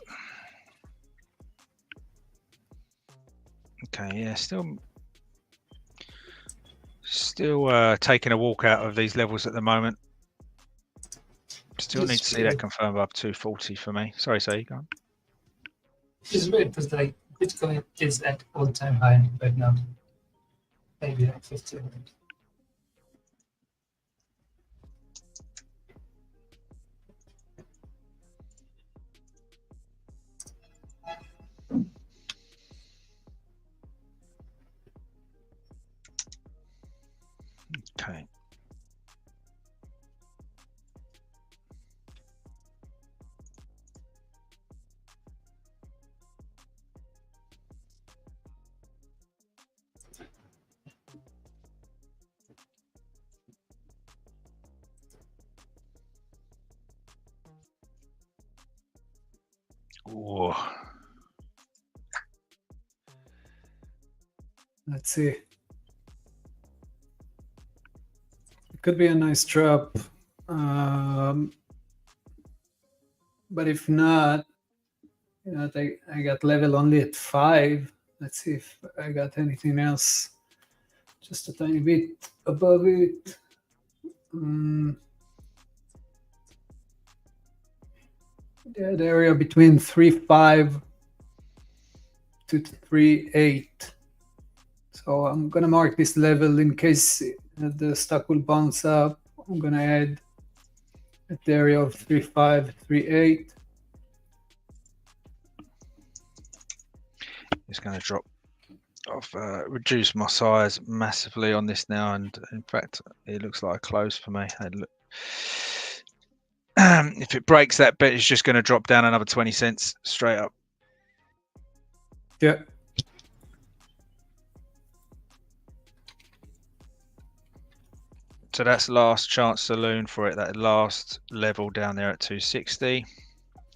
Okay, yeah, still taking a walk out of these levels at the moment. Still need to see that confirmed up 240 for me. Sorry, you go on. It's weird because like Bitcoin is at all-time high right now. Maybe like 50. Okay. Whoa. Let's see. It could be a nice drop. But if not, I got level only at 5. Let's see if I got anything else just a tiny bit above it. Yeah, the area between 3.5 to 3.8. So I'm gonna mark this level in case the stock will bounce up. I'm gonna add at the area of 3.5, 3.8. It's going to drop. I've reduced my size massively on this now, and in fact, it looks like a close for me. If it breaks that bit, it's just going to drop down another 20 cents straight up. Yeah. So that's last chance saloon for it. That last level down there at 260.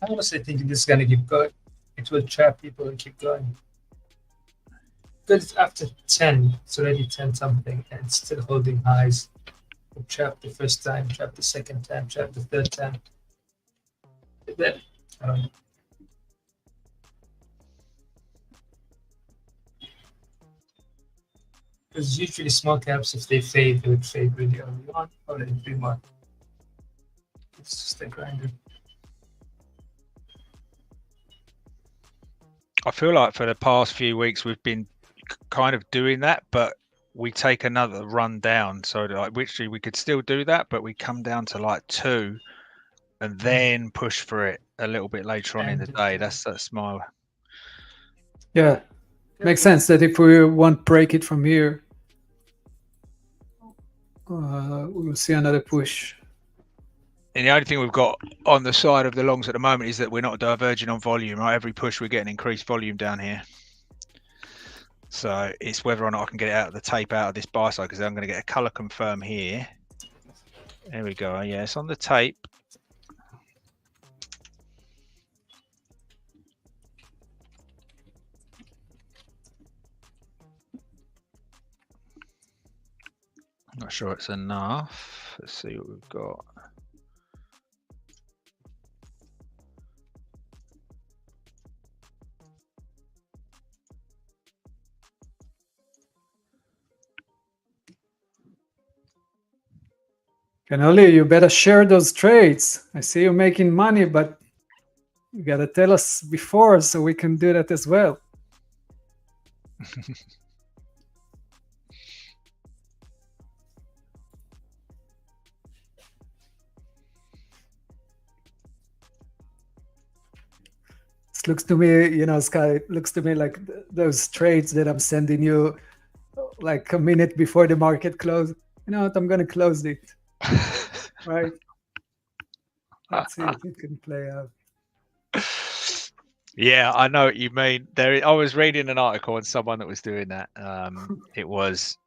I honestly think this is going to keep going. It will trap people and keep going. Because after 10, it's already 10 something, and it's still holding highs. It trapped the first time, trapped the second time, trapped the third time. Then, I don't know. Because usually small caps, if they fade, they would fade really early on or in 3 months. It's just a grinder. I feel like for the past few weeks we've been kind of doing that, but we take another run down. So like literally we could still do that, but we come down to like 2 and then push for it a little bit later on in the day. That's my... Yeah. Makes sense that if we won't break it from here, we will see another push. And the only thing we've got on the side of the longs at the moment is that we're not diverging on volume, right? Every push we're getting increased volume down here. So it's whether or not I can get it out of the tape out of this buy side, because I'm going to get a color confirm here. There we go. Yeah, it's on the tape. Not sure it's enough. Let's see what we've got. Canoli, you better share those trades. I see you making money, but you gotta tell us before so we can do that as well. This looks to me, Sky, looks to me like those trades that I'm sending you like a minute before the market close. You know what? I'm gonna close it. Right? Let's see if it can play out. Yeah, I know what you mean. I was reading an article on someone that was doing that. It was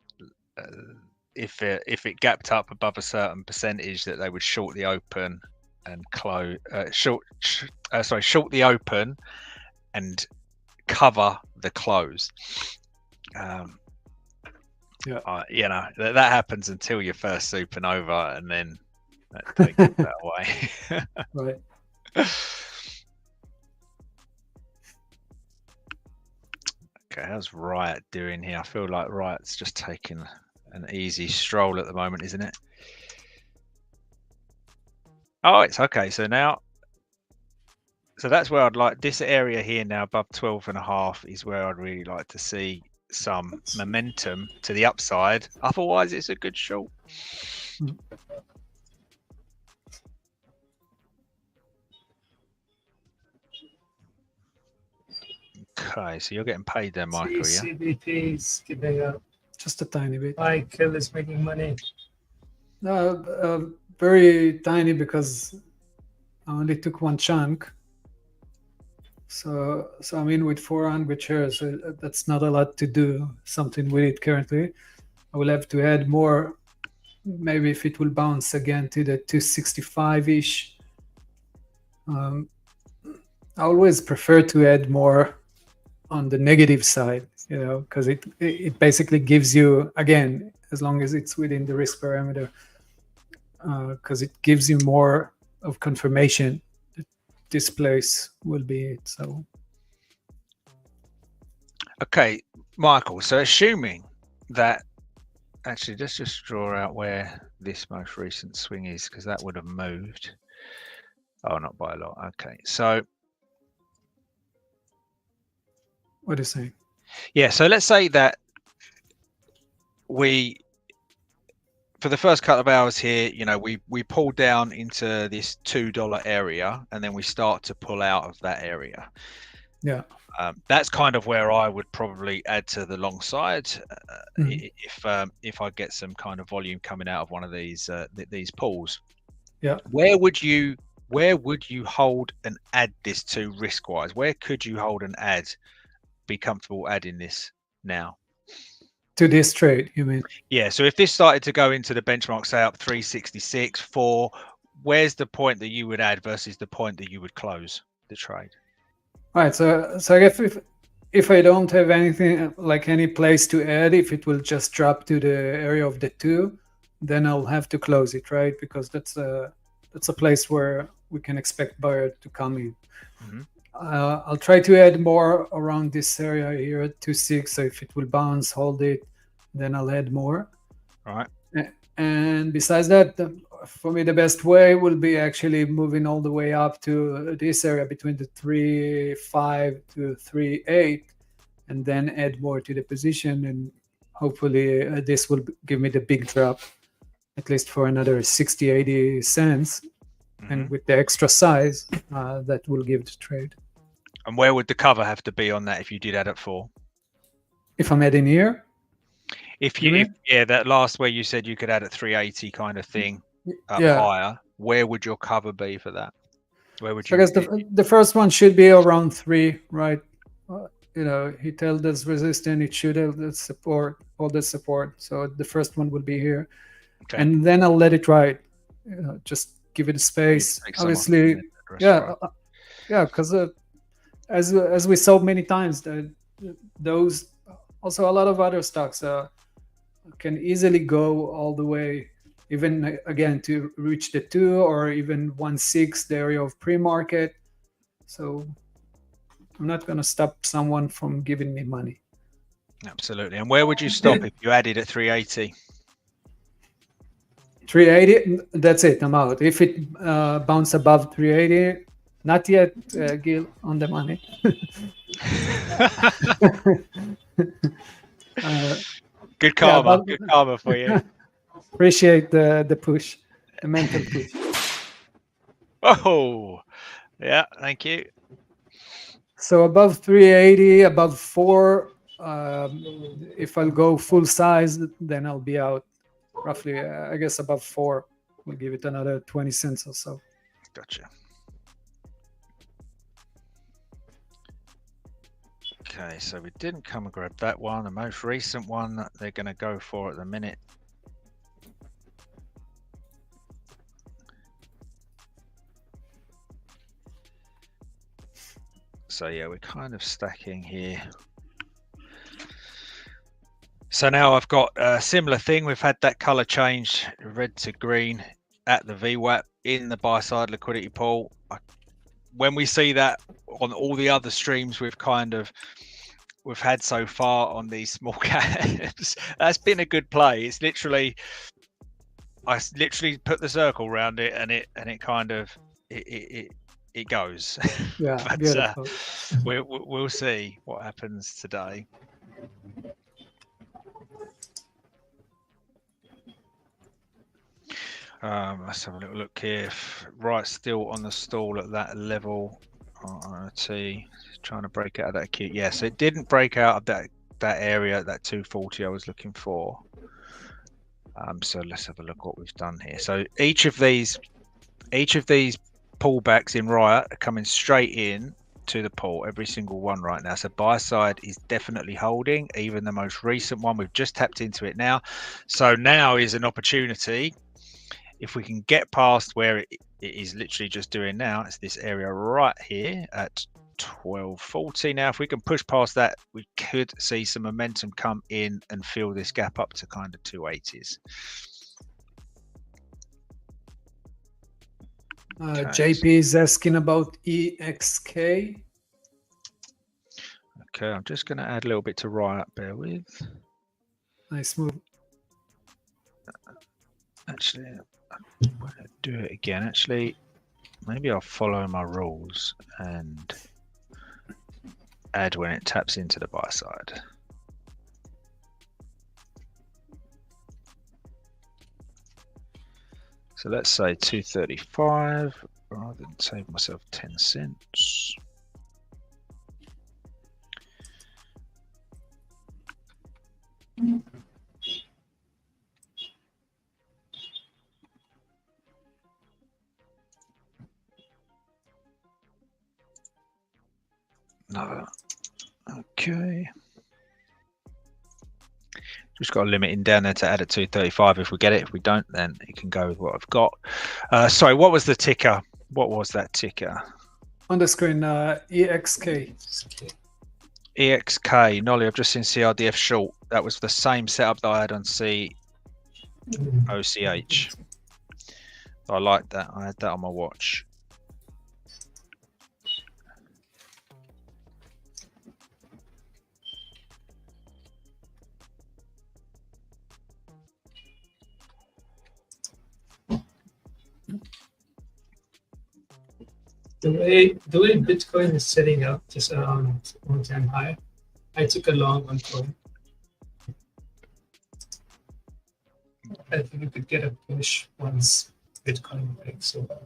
if it gapped up above a certain percentage, that they would short the open and close. Short the open and cover the close. Yeah. That happens until your first supernova, and then that takes that away. Right. Okay, how's Riot doing here? I feel like Riot's just taking an easy stroll at the moment, isn't it? Oh, it's okay. So that's where I'd like this area here now above 12.5 is where I'd really like to see some momentum to the upside. Otherwise, it's a good short. Okay, so you're getting paid there, Michael, yeah? CBP's giving up. Just a tiny bit. Michael is making money. Very tiny because I only took one chunk. So I'm in with 400 shares. So that's not a lot to do something with it currently. I will have to add more. Maybe if it will bounce again to the 265-ish. I always prefer to add more on the negative side, because it basically gives you, again, as long as it's within the risk parameter, because it gives you more of confirmation this place will be it. So Okay, Michael. So assuming that, actually, let's just draw out where this most recent swing is, because that would have moved. Oh, not by a lot. Okay, so what are you saying? yeah, so let's say that we, for the first couple of hours here, you know, we pull down into this $2 area, and then we start to pull out of that area. Yeah. That's kind of where I would probably add to the long side if I get some kind of volume coming out of one of these pulls. Yeah. Where would you hold and add this to risk wise? Where could you hold and add, be comfortable adding this now? To this trade, you mean? Yeah. So if this started to go into the benchmark, say up 366, 4, where's the point that you would add versus the point that you would close the trade? Right. So I guess if I don't have anything, like any place to add, if it will just drop to the area of the 2, then I'll have to close it, right? Because that's a place where we can expect buyer to come in. Mm-hmm. I'll try to add more around this area here at 2.6. So if it will bounce, hold it, then I'll add more. All right. And besides that, for me, the best way will be actually moving all the way up to this area between the 3.5 to 3.8, and then add more to the position. And hopefully this will give me the big drop, at least for another 60, 80 cents. Mm-hmm. And with the extra size, that will give the trade. And where would the cover have to be on that if you did add at 4? If I'm adding here? Yeah, that last where you said you could add at 380 kind of thing up higher, where would your cover be for that? Where would you? I guess the first one should be around 3, right? You know, he held this resistance, it should have the support, all the support. So the first one will be here. Okay. And then I'll let it ride. You know, just give it a space. Obviously, because as we saw many times, those also a lot of other stocks can easily go all the way, even again to reach the 2 or even 1.6, the area of pre-market. So I'm not going to stop someone from giving me money. Absolutely. And where would you stop if you added at 380? 380, that's it, I'm out. If it bounce above 380, not yet, Gil, on the money. Good karma, good karma for you. Appreciate the push, the mental push. Oh, yeah, thank you. So above 380, above 4, if I'll go full size, then I'll be out. Roughly, I guess above 4, we'll give it another 20 cents or so. Gotcha. Okay, so we didn't come and grab that one. The most recent one that they're going to go for at the minute. So yeah, we're kind of stacking here. So now I've got a similar thing. We've had that color change, red to green at the VWAP in the buy side liquidity pool. When we see that on all the other streams we've had so far on these small caps, that's been a good play. It's literally, I literally put the circle around it, and it kind of it goes. Yeah, but we'll see what happens today. Let's have a little look here. Right, still on the stall at that level. RT trying to break out of that acute. Yes, it didn't break out of that area, that 240 I was looking for. So let's have a look what we've done here. So each of these pullbacks in Riot are coming straight in to the pool, every single one right now. So buy side is definitely holding, even the most recent one. We've just tapped into it now. So now is an opportunity. If we can get past where it is literally just doing now, it's this area right here at 1240. Now, if we can push past that, we could see some momentum come in and fill this gap up to kind of 280s. JP is asking about EXK. Okay, I'm just going to add a little bit to write up. Bear with. Nice move. Actually, I'm going to do it again. Actually, maybe I'll follow my rules and add when it taps into the buy side. So let's say 235 rather than save myself 10 cents. No. Okay. Just got a limit in down there to add at 235 if we get it. If we don't, then it can go with what I've got. Sorry, what was the ticker? What was that ticker? On the screen, EXK. EXK. Nolly, I've just seen CRDF short. That was the same setup that I had on COCH. I like that. I had that on my watch. The way Bitcoin is setting up just around all-time high, I took a long on coin. I think you could get a push once Bitcoin breaks over.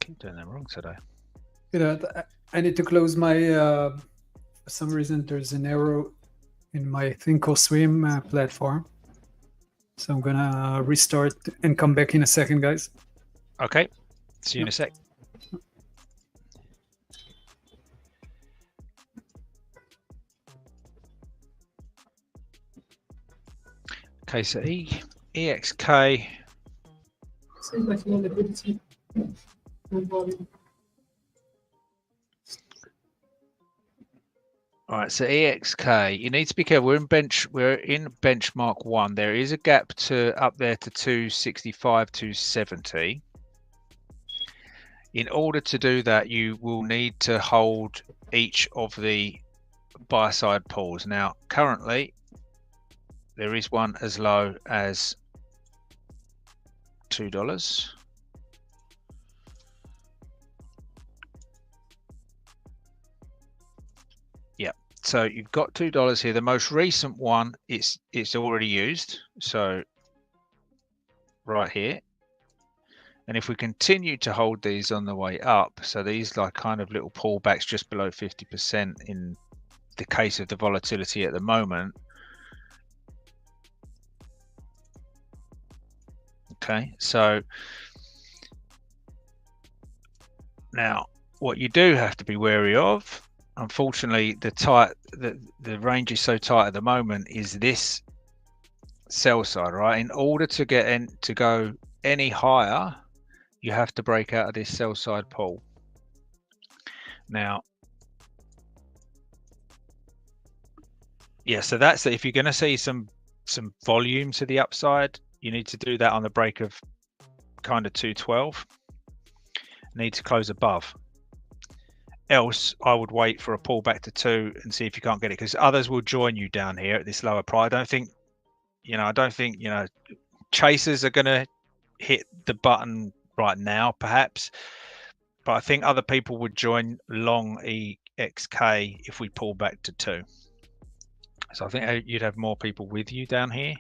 Keep doing that wrong today. You know, I need to close my. For some reason, there's an error in my Thinkorswim platform, so I'm gonna restart and come back in a second, guys. Okay. See you in a sec. Okay, so EXK. Seems like no liquidity. No volume. All right, so EXK, you need to be careful. We're in benchmark 1. There is a gap to up there to 265, 270. In order to do that, you will need to hold each of the buy side pools. Now, currently, there is one as low as $2. Yep. So you've got $2 here. The most recent one, it's already used. So right here. And if we continue to hold these on the way up, so these like kind of little pullbacks just below 50% in the case of the volatility at the moment. Okay, so now what you do have to be wary of, unfortunately, the range is so tight at the moment, is this sell side, right? In order to get to go any higher, you have to break out of this sell side pull. Now, yeah, so that's it. If you're going to see some volume to the upside, you need to do that on the break of kind of 212. Need to close above. Else, I would wait for a pullback to 2 and see if you can't get it, because others will join you down here at this lower price. I don't think chasers are going to hit the button right now, perhaps, but I think other people would join long EXK if we pull back to 2. So I think you'd have more people with you down here,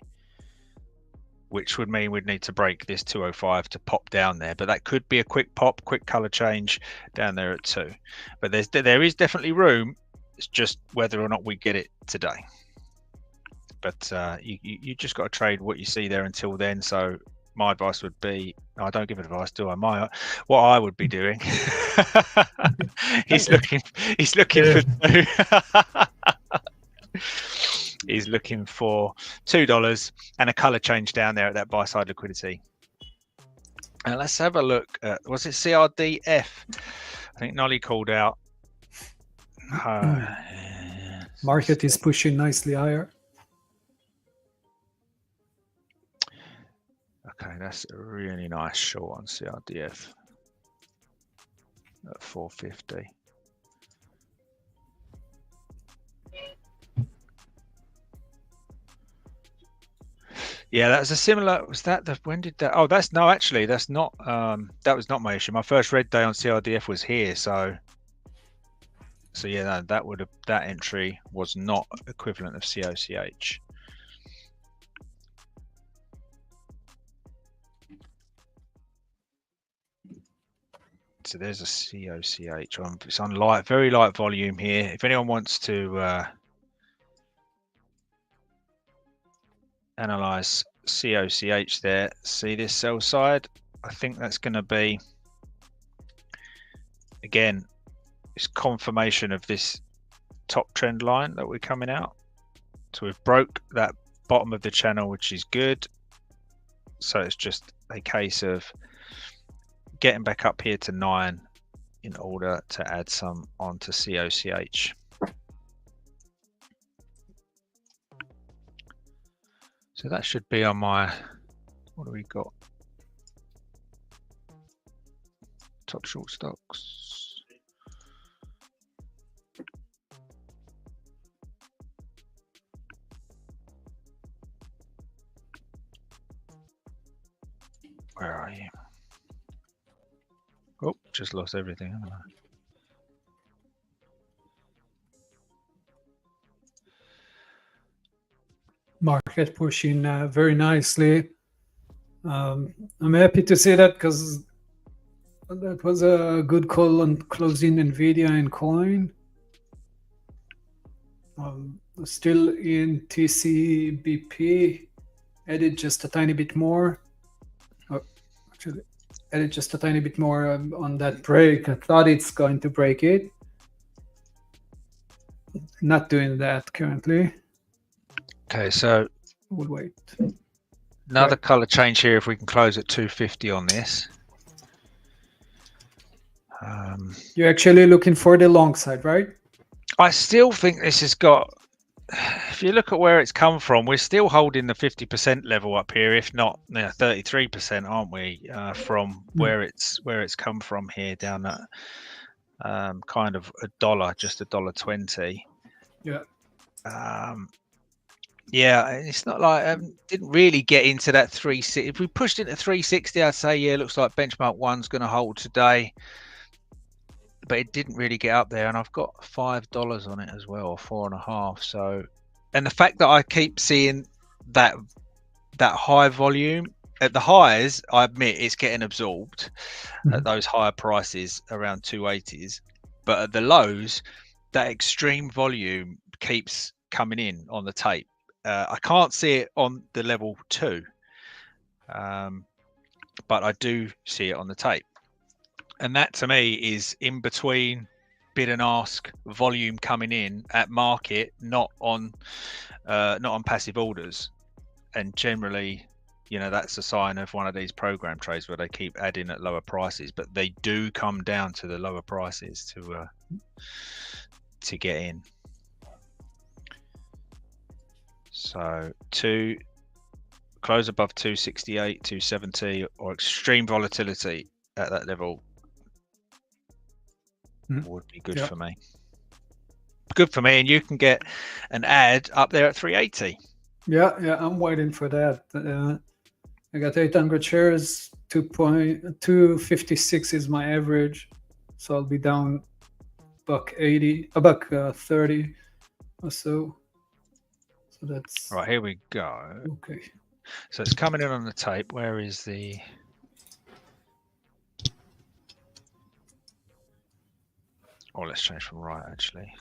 which would mean we'd need to break this 205 to pop down there. But that could be a quick pop, quick color change down there at 2. But there is definitely room. It's just whether or not we get it today. But you just got to trade what you see there until then. So my advice would be, I don't give advice, do I? What I would be doing. he's looking for 2. is looking for $2 and a color change down there at that buy side liquidity. And let's have a look at, was it CRDF? I think Nolly called out. Market is pushing nicely higher. Okay, that's a really nice short on CRDF at 450. Yeah, that was a similar. Was that the? When did that? Oh, that's no. Actually, that's not. That was not my issue. My first red day on CRDF was here. So yeah, that would have, that entry was not equivalent of COCH. So there's a COCH on. It's on light, very light volume here. If anyone wants to analyze COCH there, see this sell side, I think that's going to be, again, it's confirmation of this top trend line that we're coming out. So we've broke that bottom of the channel, which is good. So it's just a case of getting back up here to 9 in order to add some onto COCH. So that should be on my, what do we got? Top short stocks. Where are you? Oh, just lost everything, haven't I? Market pushing very nicely. I'm happy to see that because that was a good call on closing NVDA and coin. Still in TCBP, added just a tiny bit more. Oh, actually, added just a tiny bit more on that break. I thought it's going to break it. Not doing that currently. Okay, so We'll wait. another Right. color change here if we can close at 250 on this. You're actually looking for the long side, right? I still think this has got, if you look at where it's come from, we're still holding the 50% level up here, if not 33%, aren't we? From where it's come from here down at kind of $1, just $1.20. Yeah. Yeah, it's not like didn't really get into that 360. If we pushed into 360, I'd say yeah, looks like benchmark one's going to hold today, but it didn't really get up there. And I've got $5 on it as well, or 4.5. So, and the fact that I keep seeing that high volume at the highs, I admit it's getting absorbed at those higher prices around 280s, but at the lows, that extreme volume keeps coming in on the tape. I can't see it on the level 2, but I do see it on the tape, and that to me is in between bid and ask volume coming in at market, not on passive orders. And generally, you know, that's a sign of one of these program trades where they keep adding at lower prices, but they do come down to the lower prices to get in. So to close above 268, 270, or extreme volatility at that level would be good for me. Good for me, and you can get an ad up there at 380. Yeah, I'm waiting for that. I got 800 shares, 2.256 is my average, so I'll be down $1.30 or so. So that's right. Here we go. Okay. So it's coming in on the tape. Where is the? Oh, let's change from right actually.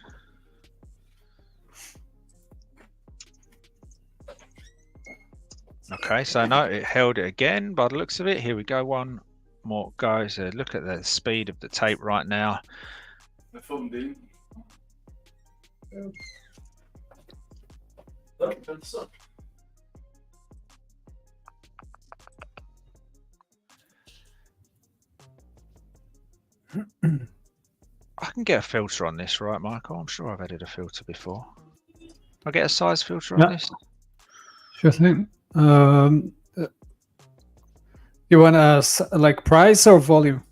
Okay, so no, it held it again by the looks of it. Here we go, one more go. So look at the speed of the tape right now. I can get a filter on this, right, Michael? I'm sure I've added a filter before. I get a size filter on this? Sure thing. You want like price or volume?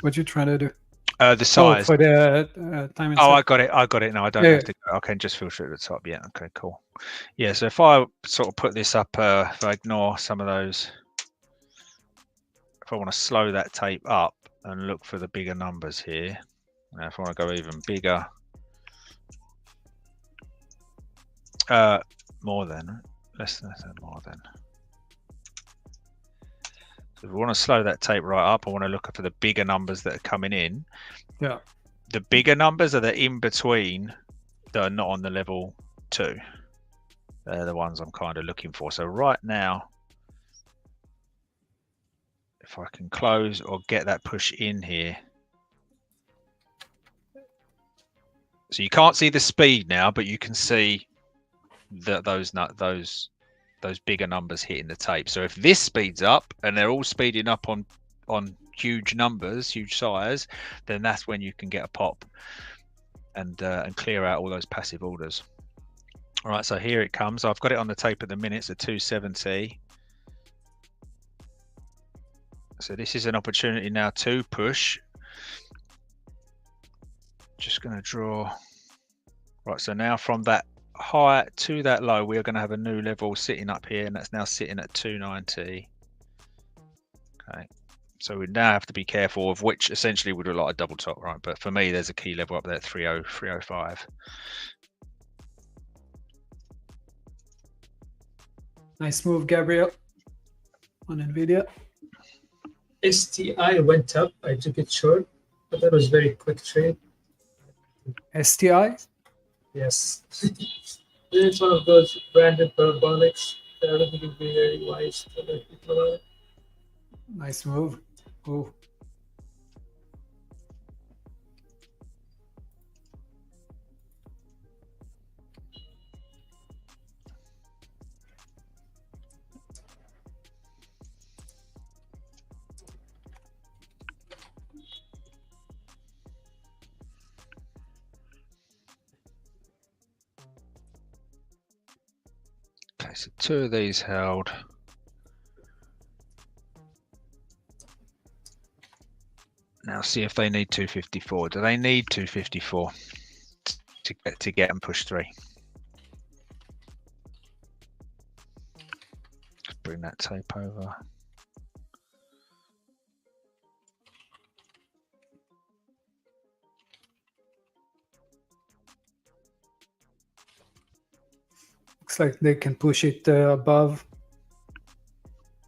What you trying to do? The size. For the time and Oh, size. I got it. I got it. No, I don't Yeah. have to. I can just filter it at the top. Yeah. Okay. Cool. Yeah. So if I sort of put this up, if I ignore some of those, if I want to slow that tape up and look for the bigger numbers here, now if I want to go even bigger, more than, less than, more than. So if we want to slow that tape right up, I want to look for the bigger numbers that are coming in. Yeah. The bigger numbers are the in between that are not on the level 2. They're the ones I'm kind of looking for. So right now, if I can close or get that push in here. So you can't see the speed now, but you can see that those bigger numbers hitting the tape. So if this speeds up and they're all speeding up on huge numbers, huge size, then that's when you can get a pop and clear out all those passive orders. All right, so here it comes. I've got it on the tape at the minute. It's a 270. So this is an opportunity now to push. Just going to draw. Right, so now from that high to that low, we are going to have a new level sitting up here, and that's now sitting at 290. Okay, so we now have to be careful of which essentially would look like a double top, right? But for me, there's a key level up there at 305. Nice move, Gabriel, on NVIDIA. STI went up. I took it short, but that was very quick trade. STI? Yes. It's one of those branded parabolics that I don't think would be very wise to let people know. Nice move. Ooh. Okay, so 2 of these held. Now see if they need 254. Do they need 254 to get and push 3? Just bring that tape over. Looks like they can push it above.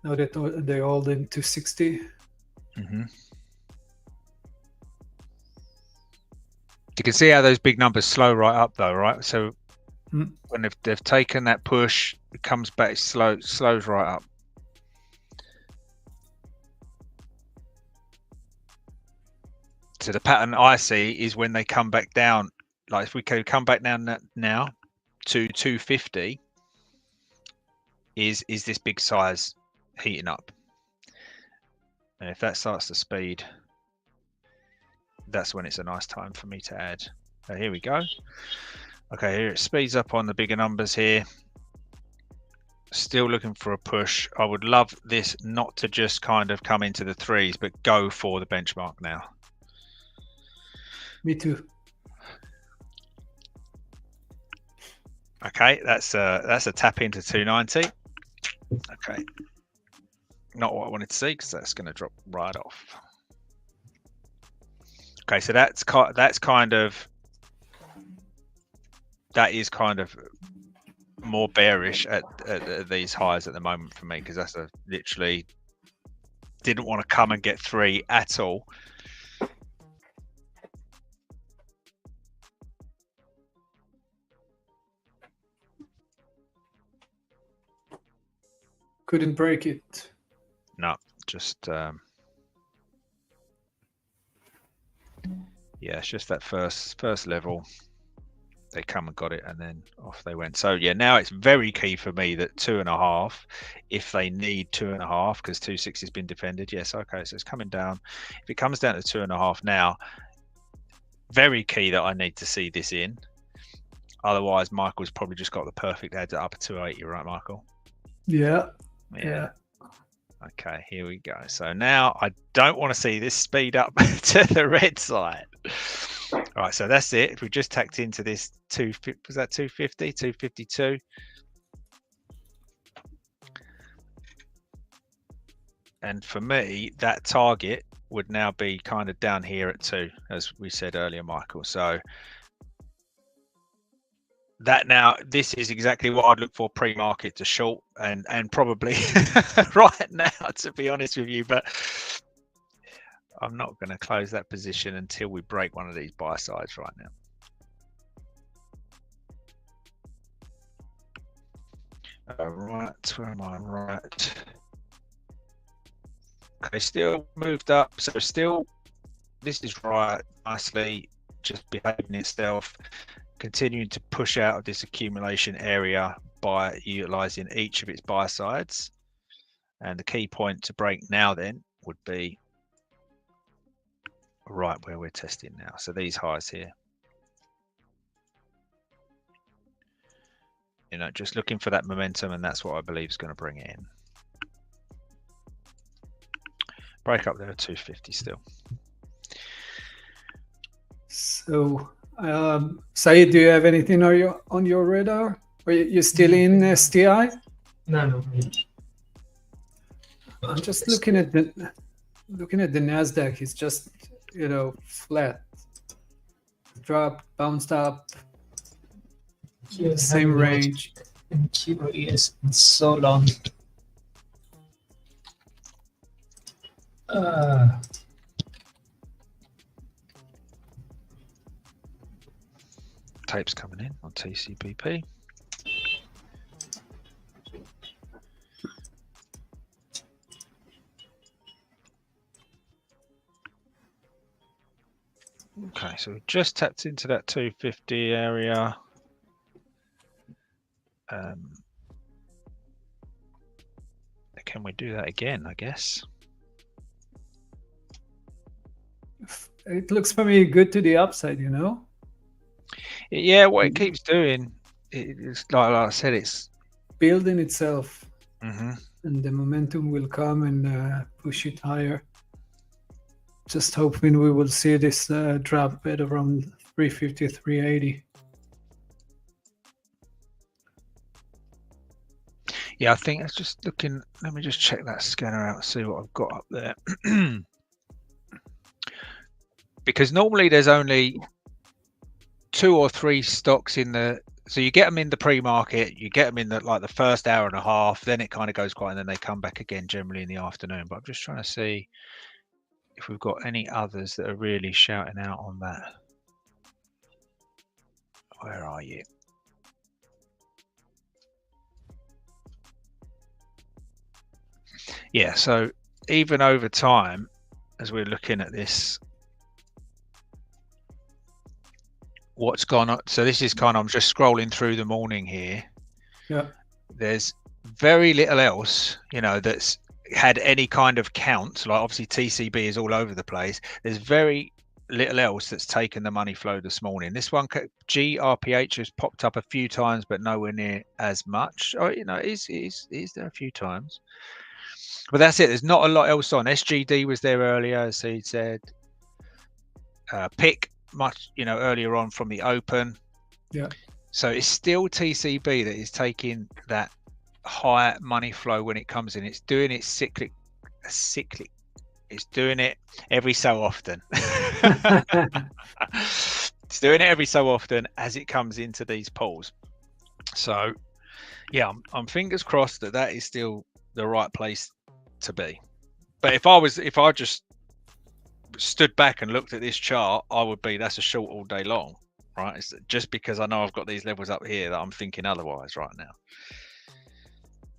Now that they're all in 260. Mm-hmm. You can see how those big numbers slow right up though, right? So when they've taken that push, it comes back, slows right up. So the pattern I see is when they come back down, like if we could come back down now to 250, is this big size heating up? And if that starts to speed, that's when it's a nice time for me to add. So here we go. Okay, here it speeds up on the bigger numbers here. Still looking for a push. I would love this not to just kind of come into the 3s, but go for the benchmark now. Me too. Okay, that's a tap into 290. Okay, not what I wanted to see because that's going to drop right off. Okay, so that is kind of more bearish at these highs at the moment for me, because that's literally didn't want to come and get 3 at all. Couldn't break it. No, just yeah, it's just that first level. they come and got it, and then off they went. So yeah, now it's very key for me that 2.5, if they need 2.5, because 2.6 has been defended. Yes, okay, so it's coming down. If it comes down to 2.5 now, very key that I need to see this in. Otherwise, Michael's probably just got the perfect head up at 280, right, Michael? Yeah. Okay, here we go. So now I don't want to see this speed up to the red side. All right, so that's it. If we just tacked into this 250, was that 250, 252? And for me, that target would now be kind of down here at 2, as we said earlier, Michael. So that now, this is exactly what I'd look for pre-market to short, and probably right now, to be honest with you, but I'm not going to close that position until we break one of these buy sides right now. Right, where am I? Right. Okay, still moved up. So still, this is right, nicely, just behaving itself, continuing to push out of this accumulation area by utilizing each of its buy sides. And the key point to break now then would be right where we're testing now. So these highs here. You know, just looking for that momentum, and that's what I believe is going to bring it in. Break up there at 250 still. So, Saeed, do you have anything on your radar? Are you still in STI? No. I'm just looking at the Nasdaq. It's just, you know, flat. Drop, bounced up, same range. In QE is so long. Tapes coming in on TCPP. Okay, so we just tapped into that 250 area. Can we do that again, I guess? It looks for me good to the upside, you know? Yeah, what it keeps doing, it's like I said, it's building itself. Mm-hmm. And the momentum will come and push it higher. Just hoping we will see this drop at around 350, 380. Yeah, I think it's just looking. Let me just check that scanner out, see what I've got up there. Because normally there's only 2 or 3 stocks in the. So you get them in the pre-market, you get them in the the first hour and a half, then it kind of goes quiet, and then they come back again generally in the afternoon. But I'm just trying to see if we've got any others that are really shouting out on that. Where are you? Yeah, so even over time, as we're looking at this, what's gone on, so this is kind of, I'm just scrolling through the morning here. Yeah. There's very little else, you know, that's had any kind of count. Like obviously TCB is all over the place. There's very little else that's taken the money flow this morning. This one, GRPH, has popped up a few times, but nowhere near as much. Oh, you know, is there a few times? But that's it. There's not a lot else on. SGD was there earlier, as he said. PIC much, you know, earlier on from the open. Yeah. So it's still TCB that is taking that high money flow when it comes in. It's doing it cyclic. It's doing it every so often. It's doing it every so often as it comes into these pools. So yeah, I'm fingers crossed that is still the right place to be. But if I just stood back and looked at this chart, I would be, that's a short all day long, right? It's just because I know I've got these levels up here that I'm thinking otherwise right now.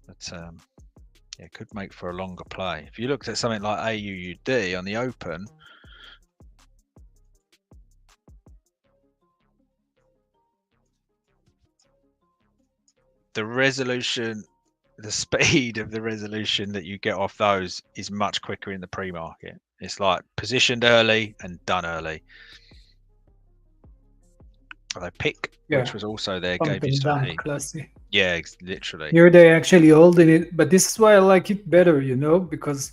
But yeah, it could make for a longer play. If you looked at something like AUUD on the open, the resolution, the speed of the resolution that you get off those is much quicker in the pre-market. It's like positioned early and done early. Although pick, Yeah. which was also there, Pump gave you and some dump, heat. classy. Yeah, literally. Here they actually holding it, but this is why I like it better, you know, because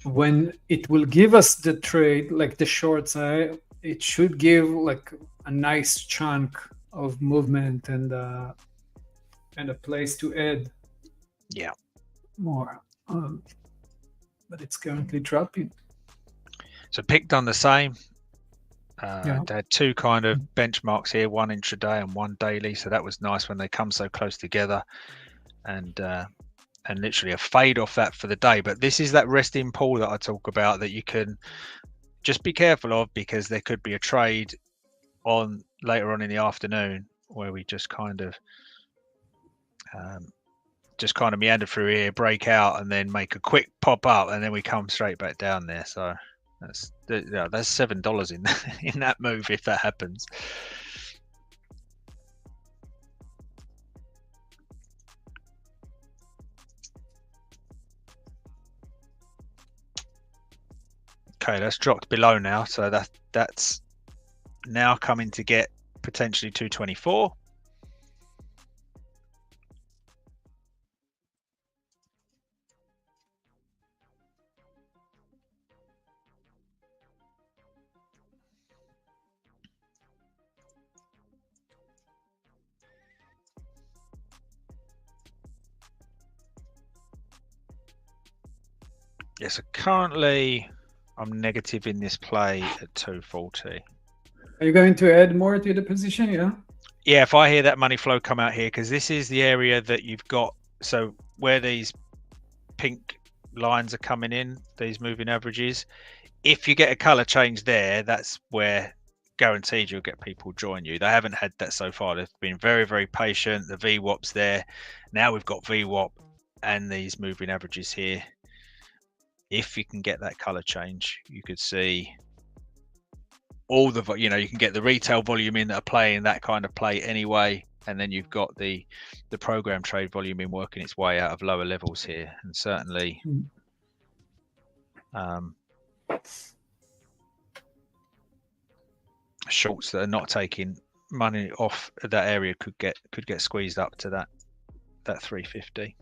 when it will give us the trade, like the short side, it should give like a nice chunk of movement and a place to add Yeah. more. But it's currently dropping. So pick done the same. Yeah. They had two kind of benchmarks here, one intraday and one daily. So that was nice when they come so close together, and literally a fade off that for the day. But this is that resting pool that I talk about that you can just be careful of, because there could be a trade on later on in the afternoon where we just kind of meander through here, break out, and then make a quick pop up, and then we come straight back down there. So that's $7 in that move if that happens. Okay, that's dropped below now, so that's now coming to get potentially 224. Yeah, so currently I'm negative in this play at 240. Are you going to add more to the position? Yeah. Yeah, if I hear that money flow come out here, because this is the area that you've got. So where these pink lines are coming in, these moving averages, if you get a color change there, that's where guaranteed you'll get people join you. They haven't had that so far. They've been very, very patient. The VWAP's there. Now we've got VWAP and these moving averages here. If you can get that color change, you could see all the, you can get the retail volume in that are playing that kind of play anyway, and then you've got the program trade volume in working its way out of lower levels here, and certainly shorts that are not taking money off that area could get squeezed up to that 350.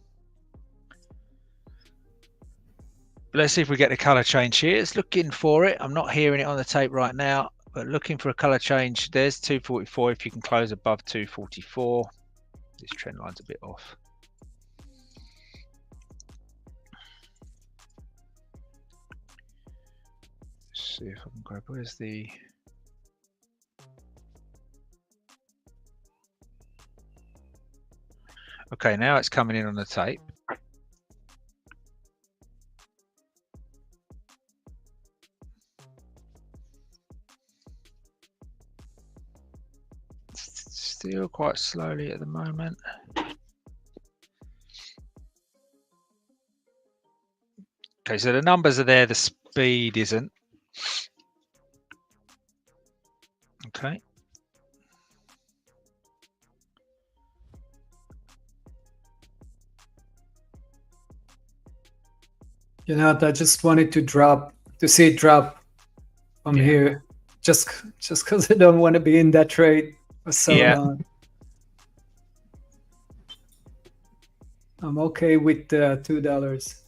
Let's see if we get the color change here. It's looking for it. I'm not hearing it on the tape right now, but looking for a color change. There's 244. If you can close above 244, this trend line's a bit off. Let's see if I can grab, where's the, okay, now it's coming in on the tape. Still quite slowly at the moment. Okay, so the numbers are there, the speed isn't. Okay. I just wanted to see it drop from here, just because I don't want to be in that trade for so long. I'm okay with $2.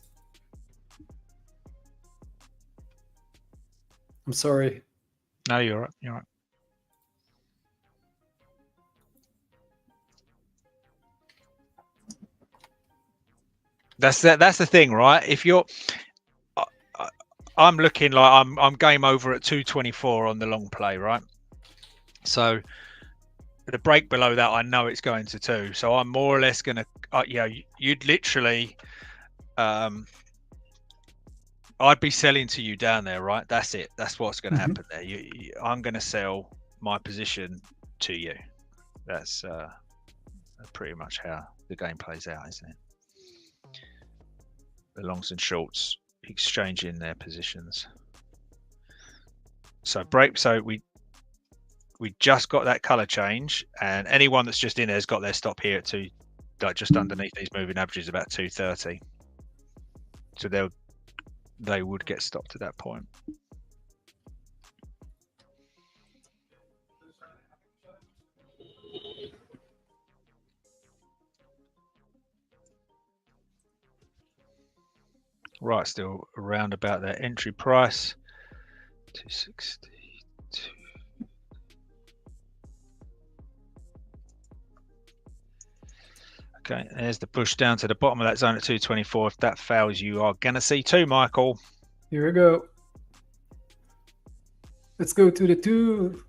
I'm sorry. No, you're right. You're right. That's the thing, right? If you're, I'm looking like I'm game over at 224 on the long play, right? So the break below that, I know it's going to 2. So I'm more or less gonna, you'd literally, I'd be selling to you down there, right? That's it. That's what's going to happen there. I'm going to sell my position to you. That's pretty much how the game plays out, isn't it? The longs and shorts exchanging their positions. So we just got that color change, and anyone that's just in there has got their stop here at like just underneath these moving averages, about 230. So they would get stopped at that point. Right, still around about their entry price, 262. Okay, there's the push down to the bottom of that zone at 224. If that fails, you are gonna see 2, Michael. Here we go. Let's go to the 2.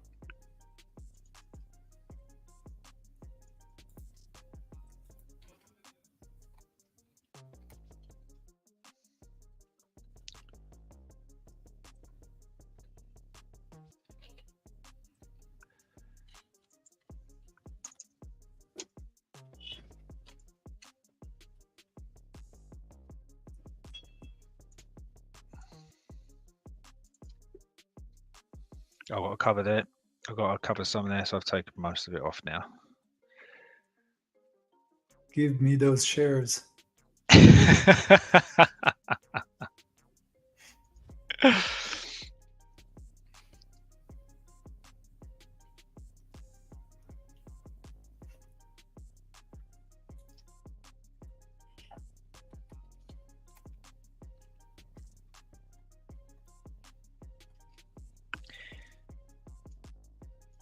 I've got to cover that. I've got to cover some there, so I've taken most of it off now. Give me those shares.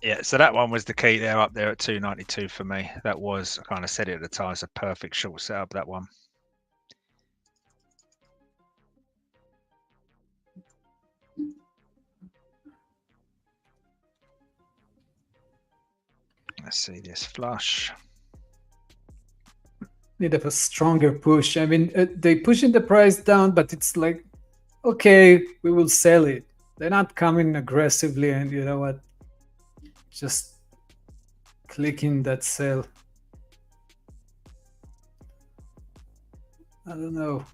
Yeah, so that one was the key there, up there at 292 for me. That was, I kind of said it at the time, it's a perfect short setup, that one. Let's see this flush. Need of a stronger push. I mean, they pushing the price down, but it's like, okay, we will sell it. They're not coming aggressively, and you know what? Just clicking that sell. I don't know.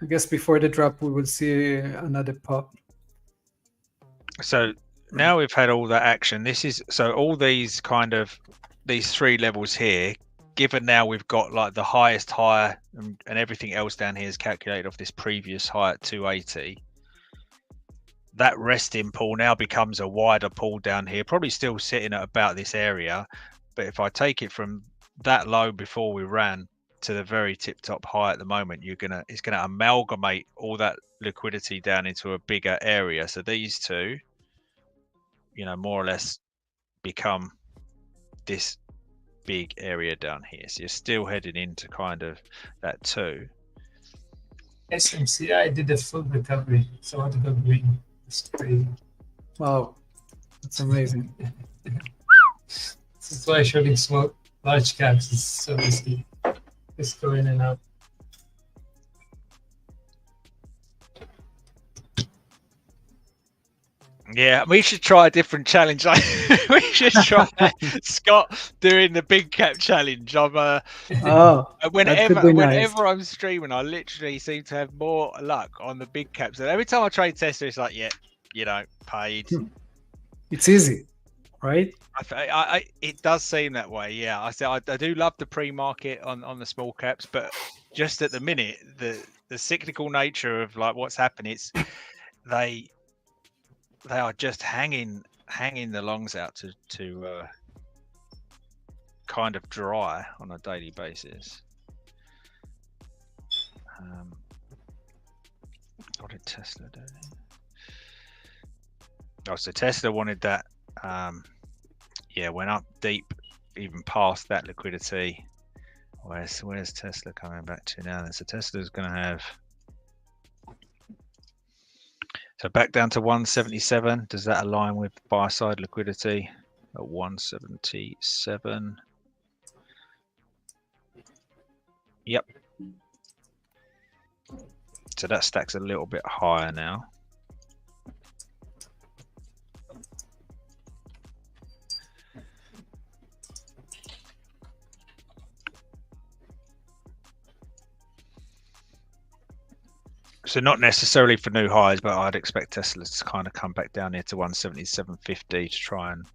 I guess before the drop, we will see another pop. So now we've had all that action. This is, so all these kind of, these 3 levels here, given now we've got like the highest high and everything else down here is calculated off this previous high at 280. That resting pool now becomes a wider pool down here, probably still sitting at about this area. But if I take it from that low before we ran to the very tip top high at the moment, it's gonna amalgamate all that liquidity down into a bigger area. So these two, you know, more or less become this big area down here. So you're still heading into kind of that 2. SMCI did a full recovery, so I want to go green. It's crazy. Wow, that's amazing. This is why shorting small large caps is so risky. Just go in and out. Yeah, we should try a different challenge. We should try Scott doing the big cap challenge. I'm whenever I'm streaming, I literally seem to have more luck on the big caps. And every time I trade Tesla, it's like, yeah, you know, paid. It's easy, right? It does seem that way. Yeah, I do love the pre-market on the small caps, but just at the minute, the cyclical nature of like what's happened, it's they are just hanging the longs out to kind of dry on a daily basis. What did Tesla do? Oh, so Tesla wanted that. Yeah, went up deep, even past that liquidity. Where's Tesla coming back to now? So Tesla's going to have. So back down to 177. Does that align with buy side liquidity at 177? Yep. So that stacks a little bit higher now. So not necessarily for new highs, but I'd expect Tesla to kind of come back down here to 177.50 to try and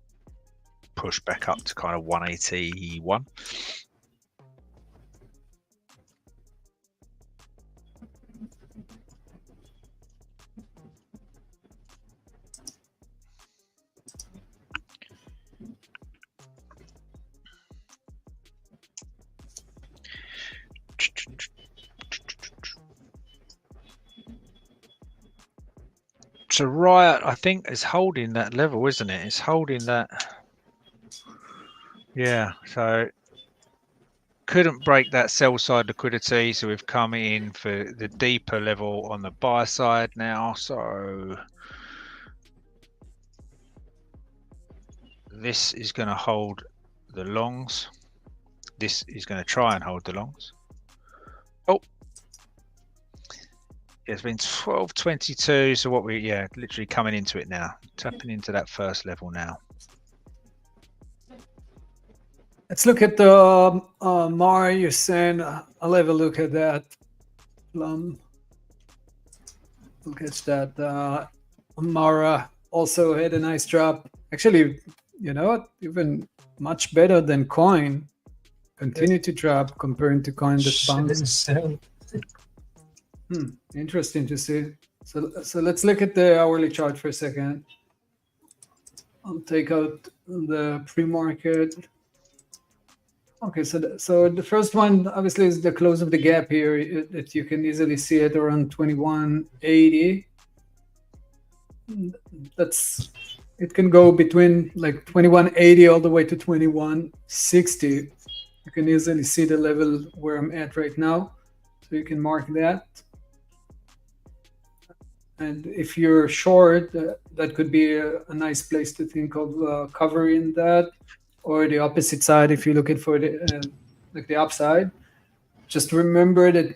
push back up to kind of 181. So Riot, I think, is holding that level, isn't it? It's holding that. Yeah, so couldn't break that sell side liquidity, so we've come in for the deeper level on the buy side now. So this is going to hold the longs. This is going to try and hold the longs. Oh, it's been 12.22. So what we, yeah, literally coming into it now, tapping into that first level now. Let's look at the Mara you're saying. I'll have a look at that. We'll catch that. Mara also had a nice drop. Actually, you know what? Even much better than coin. Continue to drop comparing to coin that's bounced. Interesting to see. So let's look at the hourly chart for a second. I'll take out the pre-market. Okay, so the first one obviously is the close of the gap here that you can easily see it around 2180. It can go between like 2180 all the way to 2160. You can easily see the level where I'm at right now, so you can mark that. And if you're short, that could be a nice place to think of covering that. Or the opposite side, if you're looking for the like the upside, just remember that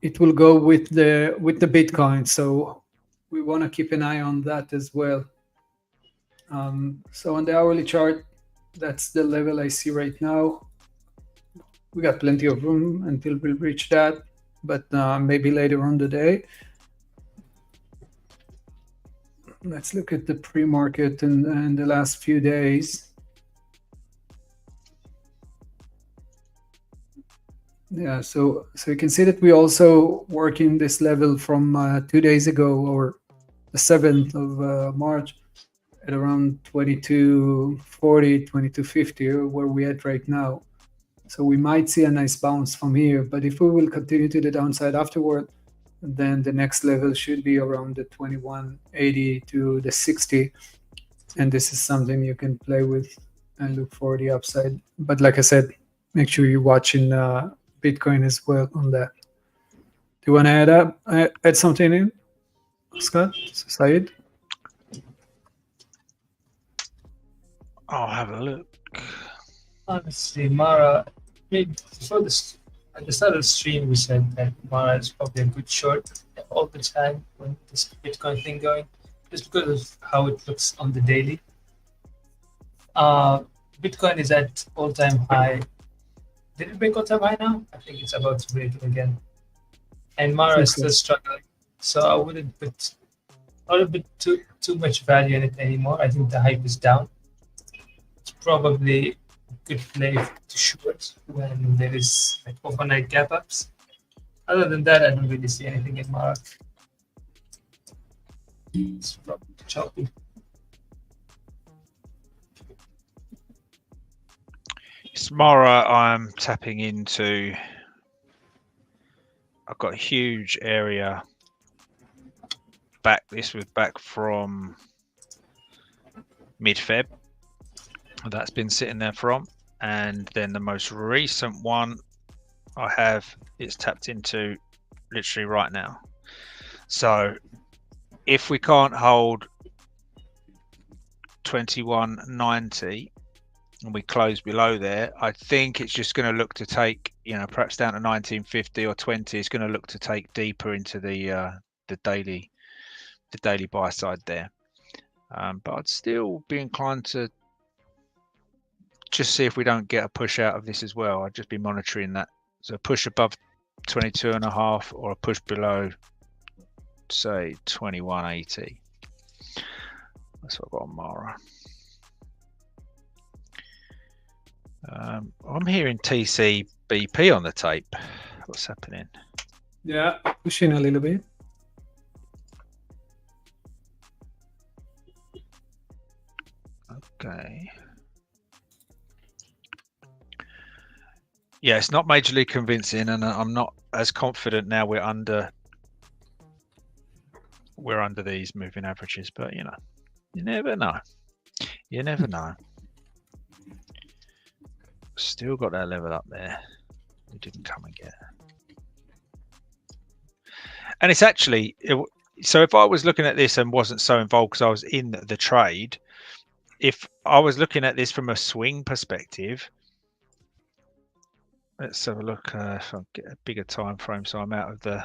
it will go with the Bitcoin. So we want to keep an eye on that as well. So on the hourly chart, that's the level I see right now. We got plenty of room until we reach that, but maybe later on the day. Let's look at the pre-market and the last few days. Yeah, so you can see that we also working this level from 2 days ago, or the 7th of March, at around 2240, 2250, where we at right now. So we might see a nice bounce from here, but if we will continue to the downside afterward, then the next level should be around the 2180 to the 60, and this is something you can play with and look for the upside. But like I said, make sure you're watching Bitcoin as well on that. Do you want to add something in, Scott, Said? I'll have a look. Honestly, Mara, before this, at the start of the stream, we said that Mara is probably a good short all the time when this Bitcoin thing going, just because of how it looks on the daily. Bitcoin is at all-time high. Did it break all-time high now? I think it's about to break it again. And Mara is still struggling, so I wouldn't put too much value in it anymore. I think the hype is down. It's probably a good play to short when there is like overnight gap ups. Other than that, I don't really see anything in Mara. It's probably choppy. Mara, I'm tapping into. I've got a huge area back. This was back from mid-Feb. That's been sitting there from, and then the most recent one I have, it's tapped into literally right now. So if we can't hold 2190 and we close below there, I think it's just going to look to take, perhaps down to 1950 or 20. It's going to look to take deeper into the daily buy side there. But I'd still be inclined to just see if we don't get a push out of this as well. I'd just be monitoring that. So a push above 22.5 or a push below, say 2180. That's what I've got on Mara. I'm hearing TCBP on the tape. What's happening? Yeah, pushing a little bit. Okay. Yeah, it's not majorly convincing, and I'm not as confident now we're under these moving averages, but you never know. You never know. Still got that level up there. We didn't come and get. And it's actually, so if I was looking at this and wasn't so involved because I was in the trade, if I was looking at this from a swing perspective, let's have a look. If I get a bigger time frame, so I'm out of the.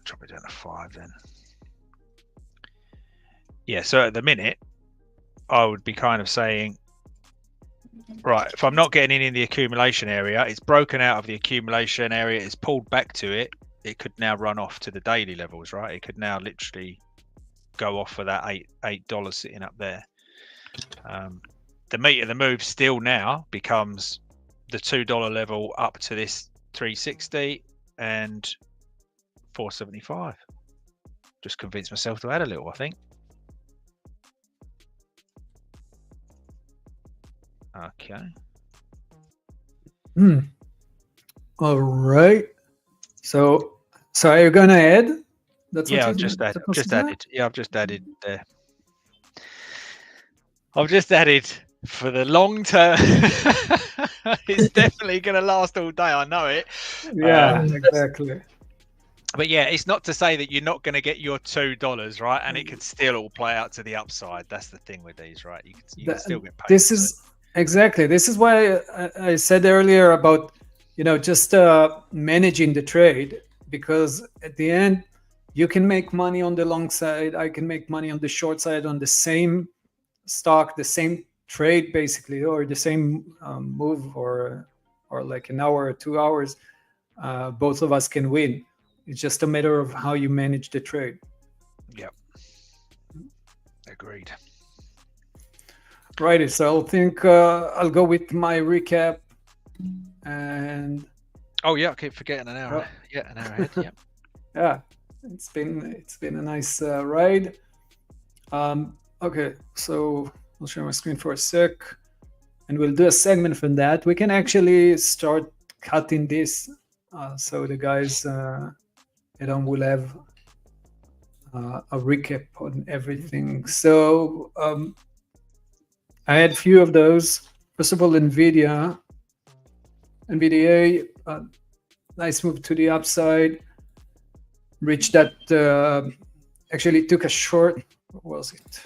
Drop it down to 5 then. Yeah, so at the minute, I would be kind of saying, right, if I'm not getting in the accumulation area, it's broken out of the accumulation area, it's pulled back to it, it could now run off to the daily levels, right? It could now literally go off for that $8 sitting up there. The meat of the move still now becomes the $2 level up to this 360 and 475. Just convinced myself to add a little, I think. Okay. All right. So are you gonna add? That's Yeah, what I've just added. Yeah, I've just added there. I've just added for the long term. It's definitely going to last all day. I know it. Yeah, exactly. But yeah, it's not to say that you're not going to get your $2, right? And it could still all play out to the upside. That's the thing with these, right? You can still get paid. This is exactly. This is why I said earlier about just managing the trade, because at the end you can make money on the long side. I can make money on the short side on the same stock, the same trade basically, or the same move, or like an hour or 2 hours. Both of us can win. It's just a matter of how you manage the trade. Yep. Agreed. Righty, so I think I'll go with my recap. And oh yeah, I keep forgetting an hour. Yeah, an hour ahead. Yeah. Yeah, it's been a nice ride. Okay, so I'll share my screen for a sec, and we'll do a segment from that. We can actually start cutting this, so the guys will have a recap on everything. So I had a few of those. First of all, NVDA, nice move to the upside. Reached that, actually took a short. What was it?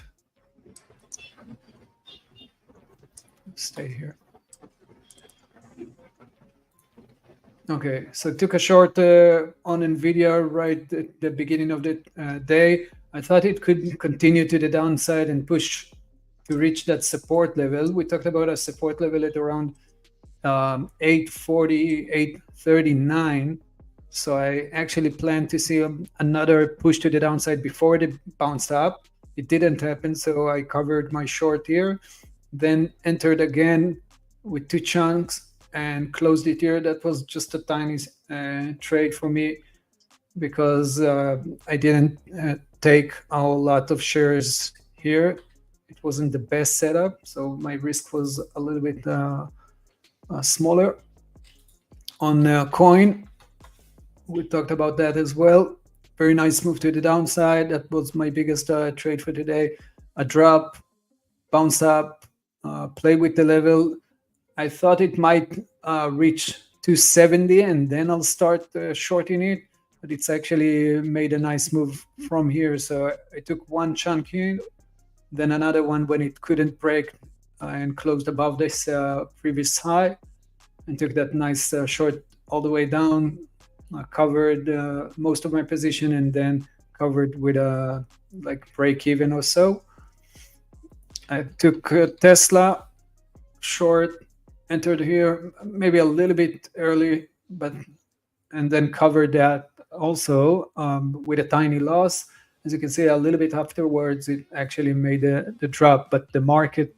Stay here. Okay, so took a short on NVIDIA right at the beginning of the day. I thought it could continue to the downside and push to reach that support level. We talked about a support level at around 840, 839. So I actually planned to see another push to the downside before it bounced up. It didn't happen, so I covered my short here, then entered again with 2 chunks and closed it here. That was just a tiny trade for me because I didn't take a lot of shares here. It wasn't the best setup, so my risk was a little bit smaller. On coin, we talked about that as well. Very nice move to the downside. That was my biggest trade for today. A drop, bounce up, play with the level. I thought it might reach 270 and then I'll start shorting it, but it's actually made a nice move from here. So I took 1 chunk here, then another one when it couldn't break and closed above this previous high, and took that nice short all the way down. Covered most of my position and then covered with a like break even or so. I took Tesla short, entered here maybe a little bit early, and then covered that also with a tiny loss. as you can see, a little bit afterwards, it actually made the drop, but the market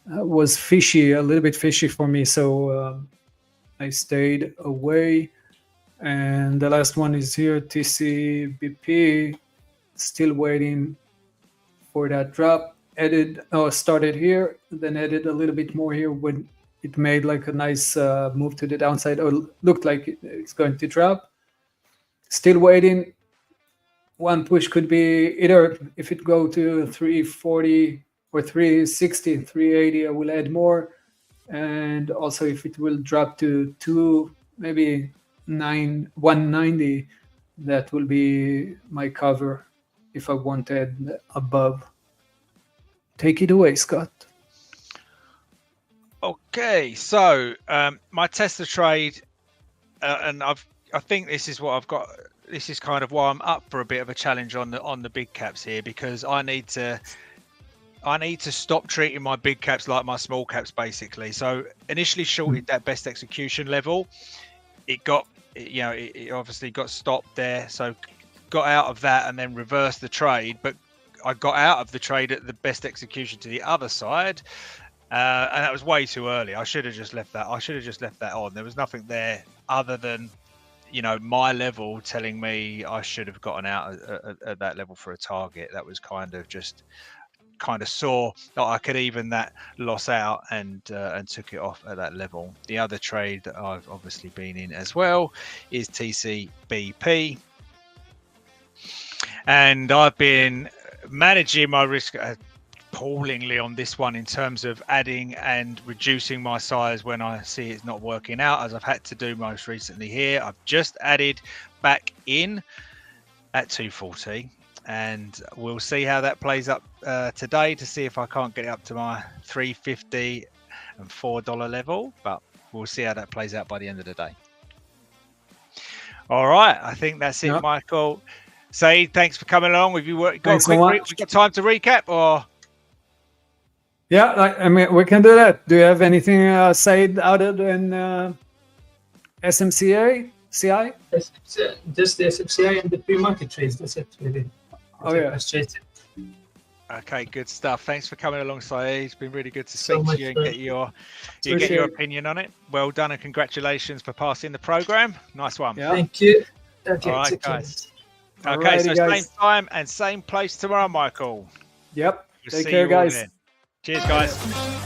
was fishy, a little bit fishy for me. So I stayed away. And the last one is here, TCBP, still waiting for that drop. Started here, then added a little bit more here when it made like a nice move to the downside, or looked like it's going to drop. Still waiting. One push could be either if it go to 340 or 360, 380, I will add more. And also if it will drop to maybe 190, that will be my cover if I want to add above. Take it away, Scott. Okay, so my Tesla trade, and I think this is what I've got. This is kind of why I'm up for a bit of a challenge on the big caps here, because I need to stop treating my big caps like my small caps, basically. So initially shorted that best execution level. It obviously got stopped there, so got out of that and then reversed the trade. But I got out of the trade at the best execution to the other side, and that was way too early. I should have just left that. On. There was nothing there other than, my level telling me I should have gotten out at that level for a target. That was kind of saw that I could even that loss out and took it off at that level. The other trade that I've obviously been in as well is TCBP, and I've been managing my risk appallingly on this one in terms of adding and reducing my size when I see it's not working out, as I've had to do most recently here. I've just added back in at 240, and we'll see how that plays up today to see if I can't get it up to my $3.50 and $4 level, but we'll see how that plays out by the end of the day. All right, I think that's it, Michael. Saeed, thanks for coming along. Have you got time to recap, or? Yeah, I mean, we can do that. Do you have anything, Saeed, other than SMCA, CI? Just the SMCI and the pre-market trades. That's it, really. Okay, good stuff. Thanks for coming along, Saeed. It's been really good to speak to you and get your opinion on it. Well done, and congratulations for passing the program. Nice one. Yeah. Thank you. Okay, all right, guys. Okay, so guys. Same time and same place tomorrow, Michael. Yep. Take care, guys. Cheers, guys.